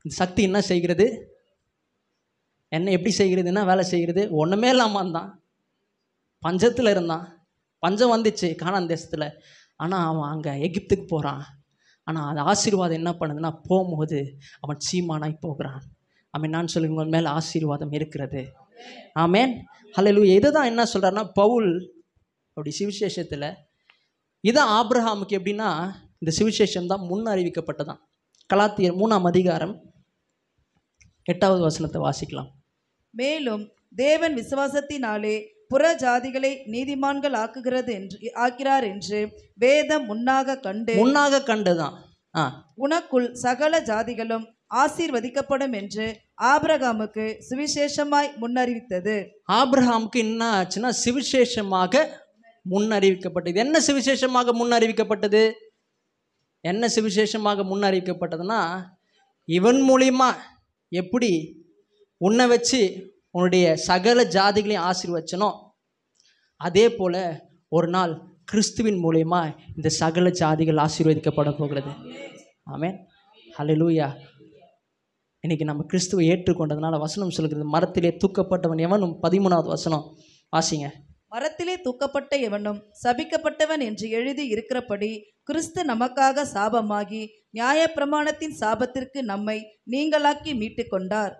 இந்த சக்தி என்ன செய்கிறது? என்ன எப்படி செய்கிறதுன்னா, வேலை செய்கிறது. ஒன்றுமே இல்லாமல் இருந்தான், பஞ்சத்தில் இருந்தான், பஞ்சம் வந்துச்சு கானான் தேசத்தில். ஆனால் அவன் அங்கே எகிப்துக்கு போகிறான். ஆனால் அந்த ஆசீர்வாதம் என்ன பண்ணுதுன்னா, போகும்போது அவன் சீமானாய் போகிறான். ஆமென். நான் சொல்லுங்க, உங்கள் மேலே ஆசீர்வாதம் இருக்கிறது. ஆமென். ஹல்லேலூயா. இதை தான் என்ன சொல்கிறாருன்னா பவுல் அப்படி சுவிசேஷத்தில், இதான் ஆபிரகாமுக்கு எப்படின்னா, இந்த சுவிசேஷம் தான் முன் அறிவிக்கப்பட்டதான். கலாத்தியர் 3ஆம் அதிகாரம் 8வது வசனத்தை வாசிக்கலாம். மேலும் தேவன் விசுவாசத்தினாலே புற ஜாதிகளை நீதிமான்கள் ஆக்கிறார் என்று வேதம் முன்னாக கண்டுதான் உனக்குள் சகல ஜாதிகளும் ஆசீர்வதிக்கப்படும் என்று ஆபிரகாமுக்கு சுவிசேஷமாய் முன்னறிவித்தது. ஆபிரகாமுக்கு என்ன ஆச்சுன்னா, சுவிசேஷமாக முன்னறிவிக்கப்பட்டது. என்ன சுவிசேஷமாக முன்னறிவிக்கப்பட்டது? என்ன சுவிசேஷமாக முன்னறிவிக்கப்பட்டதுன்னா, இவன் மூலியமா எப்படி உன்னை வச்சு உன்னுடைய சகல ஜாதிகளையும் ஆசீர்வச்சனோ, அதே போல் ஒரு நாள் கிறிஸ்துவின் மூலயமா இந்த சகல ஜாதிகள் ஆசீர்வதிக்கப்பட போகிறது. ஆமென். ஹல்லேலூயா. இன்னைக்கு நம்ம கிறிஸ்துவை ஏற்றுக்கொண்டதுனால வசனம் சொல்கிறது, மரத்திலே தூக்கப்பட்டவன் எவனும் 13வது வசனம் வாசிங்க. மரத்திலே தூக்கப்பட்ட எவனும் சபிக்கப்பட்டவன் என்று எழுதி இருக்கிறபடி கிறிஸ்து நமக்காக சாபமாகி நியாயப்பிரமாணத்தின் சாபத்திற்கு நம்மை நீங்களாக்கி மீட்டு கொண்டார்.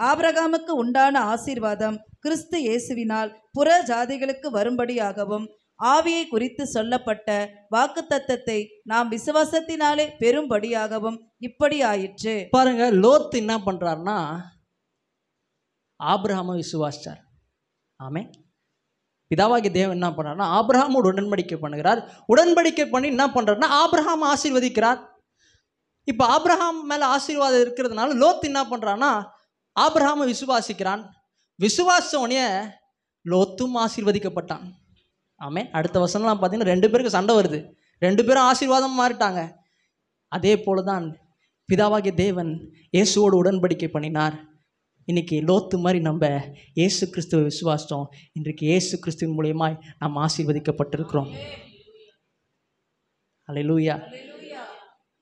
ஆபிரகாமுக்கு உண்டான ஆசீர்வாதம் கிறிஸ்து இயேசுவினால் புற ஜாதிகளுக்கு வரும்படியாகவும் ஆவியை குறித்து சொல்லப்பட்ட வாக்குத்தத்தத்தை நாம் விசுவாசத்தினாலே பெறும்படியாகவும் இப்படி ஆயிற்று. பாருங்க, லோத்து என்ன பண்றாருன்னா, ஆபிரகாமை விசுவாசிச்சார். ஆமென். பிதாவாகிய தேவன் என்ன பண்றாருன்னா, ஆபிரகாமோடு உடன்படிக்கை பண்ணுகிறார். உடன்படிக்கை பண்ணி என்ன பண்றாருன்னா, ஆபிரகாம் ஆசீர்வதிக்கிறார். இப்போ ஆபிரகாம் மேல ஆசீர்வாதம் இருக்கிறதுனால லோத்து என்ன பண்றான்னா, ஆபிரகாமை விசுவாசிக்கிறான். விசுவாசோனே லோத்தும் ஆசீர்வதிக்கப்பட்டான். ஆமென். அடுத்த வசனம்லாம் பார்த்தீங்கன்னா 2 பேருக்கு சண்டை வருது. 2 பேரும் ஆசீர்வாதம் மாறிட்டாங்க. அதே போல தான் பிதாவாகிய தேவன் இயேசுவோடு உடன்படிக்கை பண்ணினார். இன்னைக்கு லோத்து மாதிரி நம்ம இயேசு கிறிஸ்துவை விசுவாசித்தோம். இன்றைக்கு இயேசு கிறிஸ்துவின் மூலியமாய் நாம் ஆசீர்வதிக்கப்பட்டிருக்கிறோம். ஹல்லேலூயா.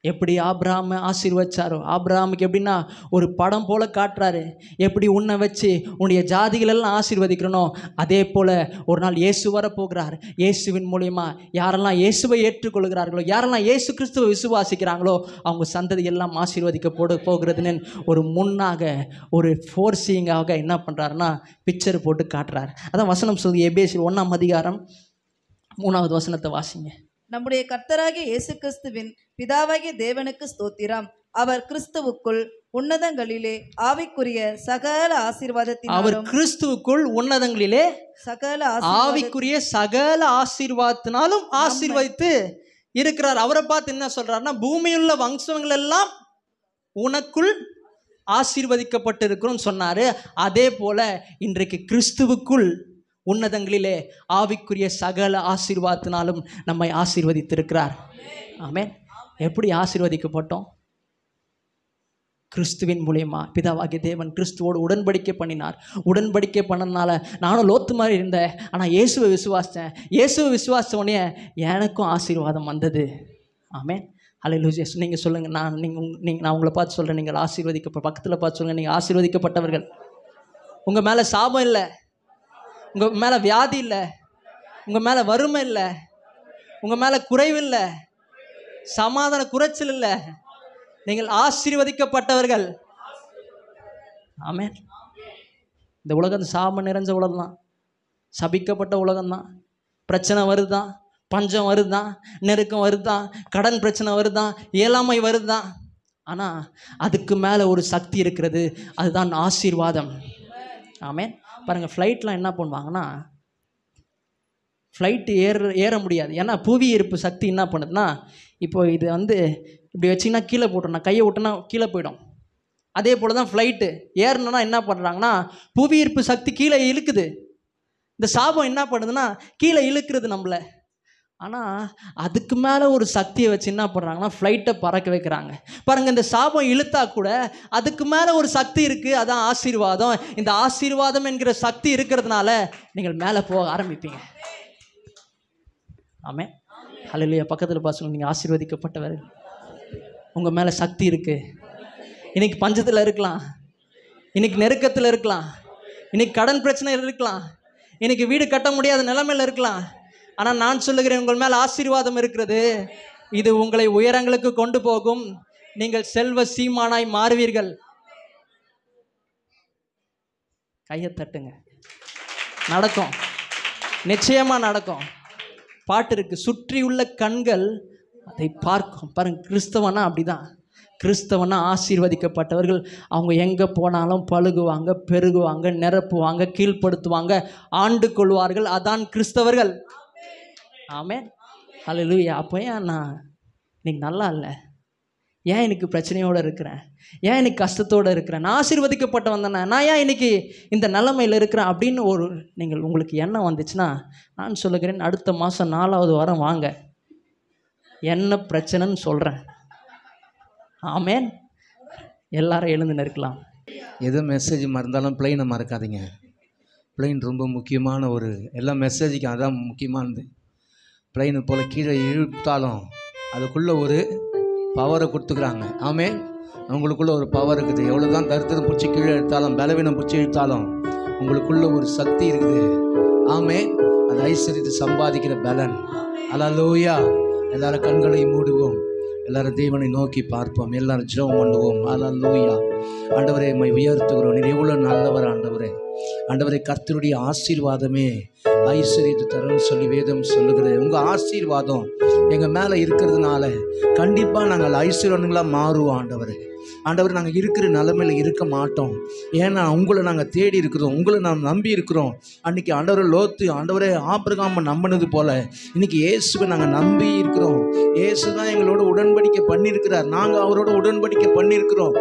எப்படி ஆபிரகாமை ஆசீர்வதிச்சாரோ, ஆபிரகாமுக்கு எப்படின்னா ஒரு படம் போல காட்டுறாரு. எப்படி உன்னை வச்சு உன்னுடைய ஜாதிகளெல்லாம் ஆசீர்வதிக்கிறனோ, அதே போல் ஒரு நாள் இயேசு வரப்போகிறார். இயேசுவின் மூலியமா யாரெல்லாம் இயேசுவை ஏற்றுக்கொள்கிறார்களோ, யாரெல்லாம் இயேசு கிறிஸ்துவை விசுவாசிக்கிறாங்களோ, அவங்க சந்ததி எல்லாம் ஆசீர்வதிக்கப்பட போகிறதுன்னு ஒரு முன்னாக ஒரு ஃபோர்சிங்காக என்ன பண்ணுறாருன்னா பிக்சர் போட்டு காட்டுறாரு. அதான் வசனம் சொல்லி எபேசியர் 1ஆம் அதிகாரம் 3வது வசனத்தை வாசிங்க. நம்முடைய கர்த்தராகிய இயேசு கிறிஸ்துவின் பிதாவாகிய தேவனுக்கு ஸ்தோத்திரம். அவர் கிறிஸ்துவுக்குள் உன்னதங்களிலே ஆவிக்குரிய சகல ஆசீர்வாதத்தினாலும், அவர் கிறிஸ்துவுக்குள் உன்னதங்களிலே சகல ஆவிக்குரிய சகல ஆசீர்வாதத்தினாலும் ஆசீர்வதித்து இருக்கிறார். அவரை பார்த்து என்ன சொல்றாருன்னா, பூமியுள்ள வம்சங்கள் எல்லாம் உனக்குள் ஆசீர்வதிக்கப்பட்டு இருக்கிறோம் சொன்னாரு. அதே போல இன்றைக்கு கிறிஸ்துவுக்குள் உன்னதங்களிலே ஆவிக்குரிய சகல ஆசீர்வாதத்தினாலும் நம்மை ஆசீர்வதித்திருக்கிறார். ஆமென். எப்படி ஆசீர்வதிக்கப்பட்டோம்? கிறிஸ்துவின் மூலியமா பிதாவாகிய தேவன் கிறிஸ்துவோடு உடன்படிக்கை பண்ணினார். உடன்படிக்கை பண்ணனால நானும் லோத்து மாதிரி இருந்தேன், ஆனால் இயேசுவை விசுவாசித்தேன். இயேசுவை விசுவாசித்த உடனே எனக்கும் ஆசீர்வாதம் வந்தது. ஆமென். ஹல்லேலூயா. நீங்கள் சொல்லுங்கள், நான் உங்களை பார்த்து சொல்கிறேன், நீங்கள் பக்கத்தில் பார்த்து சொல்லுங்கள், நீங்கள் ஆசீர்வதிக்கப்பட்டவர்கள். உங்கள் மேலே சாபம் இல்லை, உங்கள் மேலே வியாதி இல்லை, உங்கள் மேலே வறுமை இல்லை, உங்கள் மேலே குறைவு இல்லை, சமாதான குறைச்சல் இல்லை. நீங்கள் ஆசீர்வதிக்கப்பட்டவர்கள். ஆமென். இந்த உலகம் சாபம் நிறைஞ்ச உலகம் தான், சபிக்கப்பட்ட உலகம் தான். பிரச்சனை வருதுதான், பஞ்சம் வருதான், நெருக்கம் வருதான், கடன் பிரச்சனை வருதான், இயலாமை வருதான். ஆனால் அதுக்கு மேலே ஒரு சக்தி இருக்கிறது, அதுதான் ஆசீர்வாதம். ஆமென். பாருங்கள், ஃப்ளைட்லாம் என்ன பண்ணுவாங்கன்னா, ஃப்ளைட்டு ஏற முடியாது. ஏன்னா புவி ஈர்ப்பு சக்தி என்ன பண்ணுதுன்னா, இப்போ இது இப்படி வச்சிங்கன்னா கீழே போட்டோம்னா, கையை விட்டோன்னா கீழே போயிடும். அதே போல் தான் ஃப்ளைட்டு ஏறணுன்னா என்ன பண்ணுறாங்கன்னா, புவி ஈர்ப்பு சக்தி கீழே இழுக்குது. இந்த சாபம் என்ன பண்ணுதுன்னா கீழே இழுக்கிறது நம்மளை. ஆனால் அதுக்கு மேலே ஒரு சக்தியை வச்சு என்ன பண்ணுறாங்கன்னா ஃப்ளைட்டை பறக்க வைக்கிறாங்க. பாருங்கள், இந்த சாபம் இழுத்தா கூட அதுக்கு மேலே ஒரு சக்தி இருக்குது, அதான் ஆசீர்வாதம். இந்த ஆசீர்வாதம் என்கிற சக்தி இருக்கிறதுனால நீங்கள் மேலே போக ஆரம்பிப்பீங்க. ஆமென். ஹல்லேலூயா. பக்கத்தில் பாசுங்க, நீங்கள் ஆசீர்வதிக்கப்பட்டவர், உங்கள் மேலே சக்தி இருக்குது. இன்னைக்கு பஞ்சத்தில் இருக்கலாம், இன்னைக்கு நெருக்கத்தில் இருக்கலாம், இன்னைக்கு கடன் பிரச்சனை இருக்கலாம், இன்னைக்கு வீடு கட்ட முடியாத நிலைமையில் இருக்கலாம். ஆனால் நான் சொல்லுகிறேன், உங்கள் மேலே ஆசீர்வாதம் இருக்கிறது. இது உங்களை உயரங்களுக்கு கொண்டு போகும். நீங்கள் செல்வ சீமானாய் மாறுவீர்கள். கையை தட்டுங்க, நடக்கும், நிச்சயமாக நடக்கும். பாட்டு இருக்கு, சுற்றியுள்ள கண்கள் அதை பார்க்கும். பாருங்க, கிறிஸ்தவனா அப்படிதான். கிறிஸ்தவனா ஆசீர்வதிக்கப்பட்டவர்கள். அவங்க எங்கே போனாலும் பழுகுவாங்க, பெருகுவாங்க, நிரப்புவாங்க, கீழ்ப்படுத்துவாங்க, ஆண்டு கொள்வார்கள். அதான் கிறிஸ்தவர்கள். ஆமென். ஹல்லேலூயா. அப்போ ஏன் நான் இன்னைக்கு நல்லா இல்லை, ஏன் எனக்கு பிரச்சனையோடு இருக்கிறேன், ஏன் எனக்கு கஷ்டத்தோடு இருக்கிறேன், நான் ஆசீர்வதிக்கப்பட்ட வந்தேன், நான் ஏன் இன்னைக்கு இந்த நிலைமையில் இருக்கிறேன் அப்படின்னு உங்களுக்கு எண்ணம் வந்துச்சுன்னா, நான் சொல்லுகிறேன், அடுத்த மாதம் 4வது வாரம் வாங்க, என்ன பிரச்சனைன்னு சொல்கிறேன். ஆமென். எல்லாரும் எழுந்து நிற்கலாம். எது மெசேஜ் மறந்தாலும் பிளைனை மறக்காதீங்க. பிளைன் ரொம்ப முக்கியமான எல்லா மெசேஜுக்கும் அதான் முக்கியமானது. பிளைனை போல் கீழே இழுத்தாலும் அதுக்குள்ளே ஒரு பவரை கொடுத்துக்கிறாங்க. ஆமென். உங்களுக்குள்ளே ஒரு பவர் இருக்குது. எவ்வளோ தான் தருத்திரம் பிடிச்சி கீழே இழுத்தாலும், பலவீனம் பிடிச்சி இழுத்தாலும் உங்களுக்குள்ளே ஒரு சக்தி இருக்குது. ஆமென். அது ஐஸ்வர்யத்தை சம்பாதிக்கிற பலன். அல்லேலூயா. எல்லாரும் கண்களை மூடுவோம், எல்லாரும் தேவனை நோக்கி பார்ப்போம், எல்லாரும் ஜெபம் பண்ணுவோம். அல்லேலூயா. ஆண்டவரே, உம்மை உயர்த்துகிறோம். நீர் எவ்வளோ நல்லவர் ஆண்டவரே. ஆண்டவரே, கர்த்தருடைய ஆசீர்வாதமே ஐஸ்வர்யத்தை தரும்னு சொல்லி வேதம் சொல்லுகிறது. உங்கள் ஆசீர்வாதம் எங்கள் மேலே இருக்கிறதுனால கண்டிப்பாக நாங்கள் ஐஸ்வர்யங்களாக மாறுவோம் ஆண்டவரே. ஆண்டவர், நாங்கள் இருக்கிற நிலைமையில் இருக்க மாட்டோம். ஏன்னா உங்களை நாங்கள் தேடி இருக்கிறோம், உங்களை நாம் நம்பி இருக்கிறோம். அன்றைக்கி ஆண்டவர் லோத்து ஆண்டவரே ஆபிரகாமை நம்பினது போல் இன்றைக்கி இயேசுவை நாங்கள் நம்பி இருக்கிறோம். இயேசு தான் எங்களோட உடன்படிக்கை பண்ணியிருக்கிறார், நாங்கள் அவரோட உடன்படிக்கை பண்ணியிருக்கிறோம்.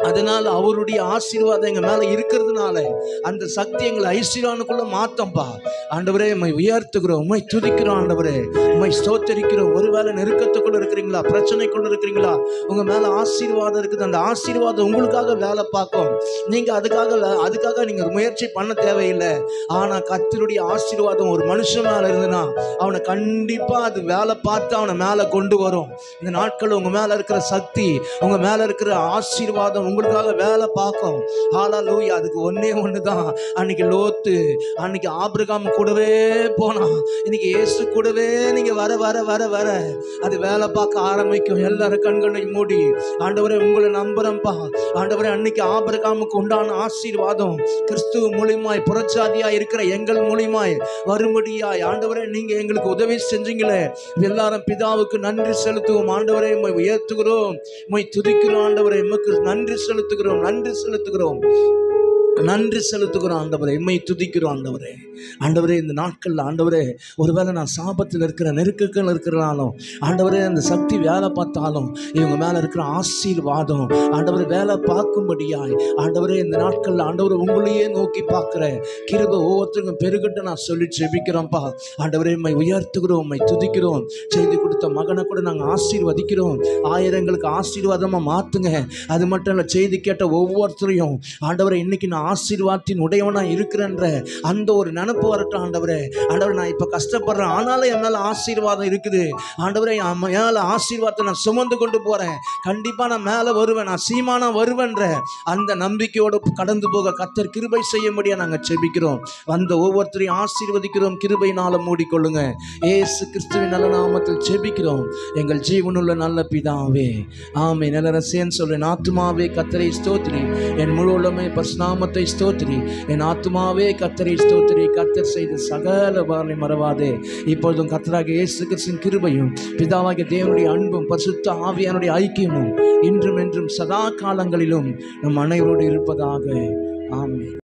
அதனால் அவருடைய ஆசீர்வாதம் எங்கள் மேலே இருக்கிறதுனால அந்த சக்தி எங்களை ஐஸ்வர்யானுக்குள்ளே மாற்றம்பா. ஆண்டவரே, உம்மை உயர்த்துகிறோம், உம்மை துதிக்கிறோம் ஆண்டவரே, உம்மை ஸ்தோத்தரிக்கிறோம். ஒருவேளை நெருக்கத்துக்குள்ளே இருக்கிறீங்களா, பிரச்சனைக்குள்ளே இருக்கிறீங்களா, உங்கள் மேலே ஆசீர்வாதம் இருக்குது. அந்த ஆசீர்வாதம் உங்களுக்காக வேலை பார்க்கும். நீங்கள் அதுக்காக நீங்கள் முயற்சி பண்ண தேவையில்லை. ஆனால் கர்த்தருடைய ஆசீர்வாதம் ஒரு மனுஷன் மேலே இருந்துன்னா அவனை கண்டிப்பாக அது வேலை பார்த்து அவனை மேலே கொண்டு வரும். இந்த நாட்களில் உங்கள் மேலே இருக்கிற சக்தி, உங்கள் மேலே இருக்கிற ஆசீர்வாதம் உங்களுக்காக வேலை பார்க்கும். ஹல்லேலூயா. அதுக்கு ஒன்று தான். அன்னைக்கு லோத்து, அன்னைக்கு ஆபிரகாம் கூடவே போனான். இன்னைக்கு இயேசு கூடவே நீங்கள் வர வர வர வர அது வேலை பார்க்க ஆரம்பிக்கும். எல்லாரும் கண்களை மூடி, ஆண்டவரே உங்களை நம்புறேன்ப்பா. ஆண்டவரே, அன்னைக்கு ஆபிரகாமுக்கு உண்டான ஆசீர்வாதம் கிறிஸ்துவ மூலியமாய் புறச்சாதியாய் இருக்கிற எங்கள் மூலியமாய் வரும்படியாய் ஆண்டவரே நீங்கள் எங்களுக்கு உதவி செஞ்சீங்களே. எல்லாரும் பிதாவுக்கு நன்றி செலுத்துவோம். ஆண்டவரே, உம்மை உயர்த்துகிறோம், உம்மை துதிக்கிறோம். ஆண்டவரே, உமக்கு நன்றி செலுத்துகிறோம், நன்றி செலுத்துகிறோம், நன்றி செலுத்துகிறோம். ஆண்டவரே, உம்மை துதிக்கிறோம். ஆண்டவரே, ஆண்டவரே, இந்த நாட்களில் ஆண்டவரே, ஒருவேளை நான் சாபத்தில் இருக்கிற நெருக்கங்கள் இருக்கிறனாலும் ஆண்டவரே, அந்த சக்தி வேலை பார்த்தாலும் இவங்க மேலே இருக்கிற ஆசீர்வாதம் ஆண்டவரே வேலை பார்க்கும்படியாய் ஆண்டவரே, இந்த நாட்களில் ஆண்டவரை உங்களையே நோக்கி பார்க்குற கிருபை ஒவ்வொருத்தருக்கும் பெருகிட்ட நான் சொல்லி ஜெபிக்கிறோம்ப்பா. ஆண்டவரே, உம்மை உயர்த்துகிறோம், உம்மை துதிக்கிறோம். செய்தி கொடுத்த மகனை கூட நாங்கள் ஆசீர்வதிக்கிறோம். ஆயிரங்களுக்கு ஆசீர்வாதமாக மாற்றுங்க. அது மட்டும் இல்லை, செய்தி கேட்ட ஒவ்வொருத்தரையும் ஆண்டவரை இன்னைக்கு நான் ஆசீர்வாதத்தின் உடையவனாக இருக்கிறேன்ற அந்த ஒரு நினைப்பு வரட்டும். ஆண்டவரே, ஆண்டவரே, நான் இப்போ கஷ்டப்படுறேன், ஆனாலும் என் மேலே ஆசீர்வாதம் இருக்குது. ஆண்டவரே, என் மேலே ஆசீர்வாதத்தை நான் சுமந்து கொண்டு போகிறேன். கண்டிப்பாக நான் மேலே வருவேன், நான் சீமானா வருவேன்ற அந்த நம்பிக்கையோடு கடந்து போக கர்த்தர் கிருபை செய்யும்படியாக நாங்கள் செபிக்கிறோம். வந்த ஒவ்வொருத்தரையும் ஆசீர்வதிக்கிறோம். கிருபையினால மூடிக்கொள்ளுங்க. இயேசு கிறிஸ்துவின் நல்ல நாமத்தில் செபிக்கிறோம் எங்கள் ஜீவனுள்ள நல்ல பிதாவே, ஆமென். நல்ல ரசியன் சொல்றேன், ஆத்துமாவே கர்த்தரை ஸ்தோத்திரி, என் முழு உலகமே பரிசுத்த நாமத்தை நாமத்தை ஸ்தோத்திரி. என் ஆத்துமாவே கர்த்தரை ஸ்தோத்திரி. கர்த்தர் செய்த சகல உபகாரங்களை மறவாதே. இப்பொழுதும் கர்த்தராகிய இயேசு கிறிஸ்துவின் கிருபையும் பிதாவாகிய தேவனுடைய அன்பும் பரிசுத்த ஆவியானுடைய ஐக்கியமும் இன்றும் என்றும் சதா காலங்களிலும் நம் அனைவரோடு இருப்பதாக. ஆமென்.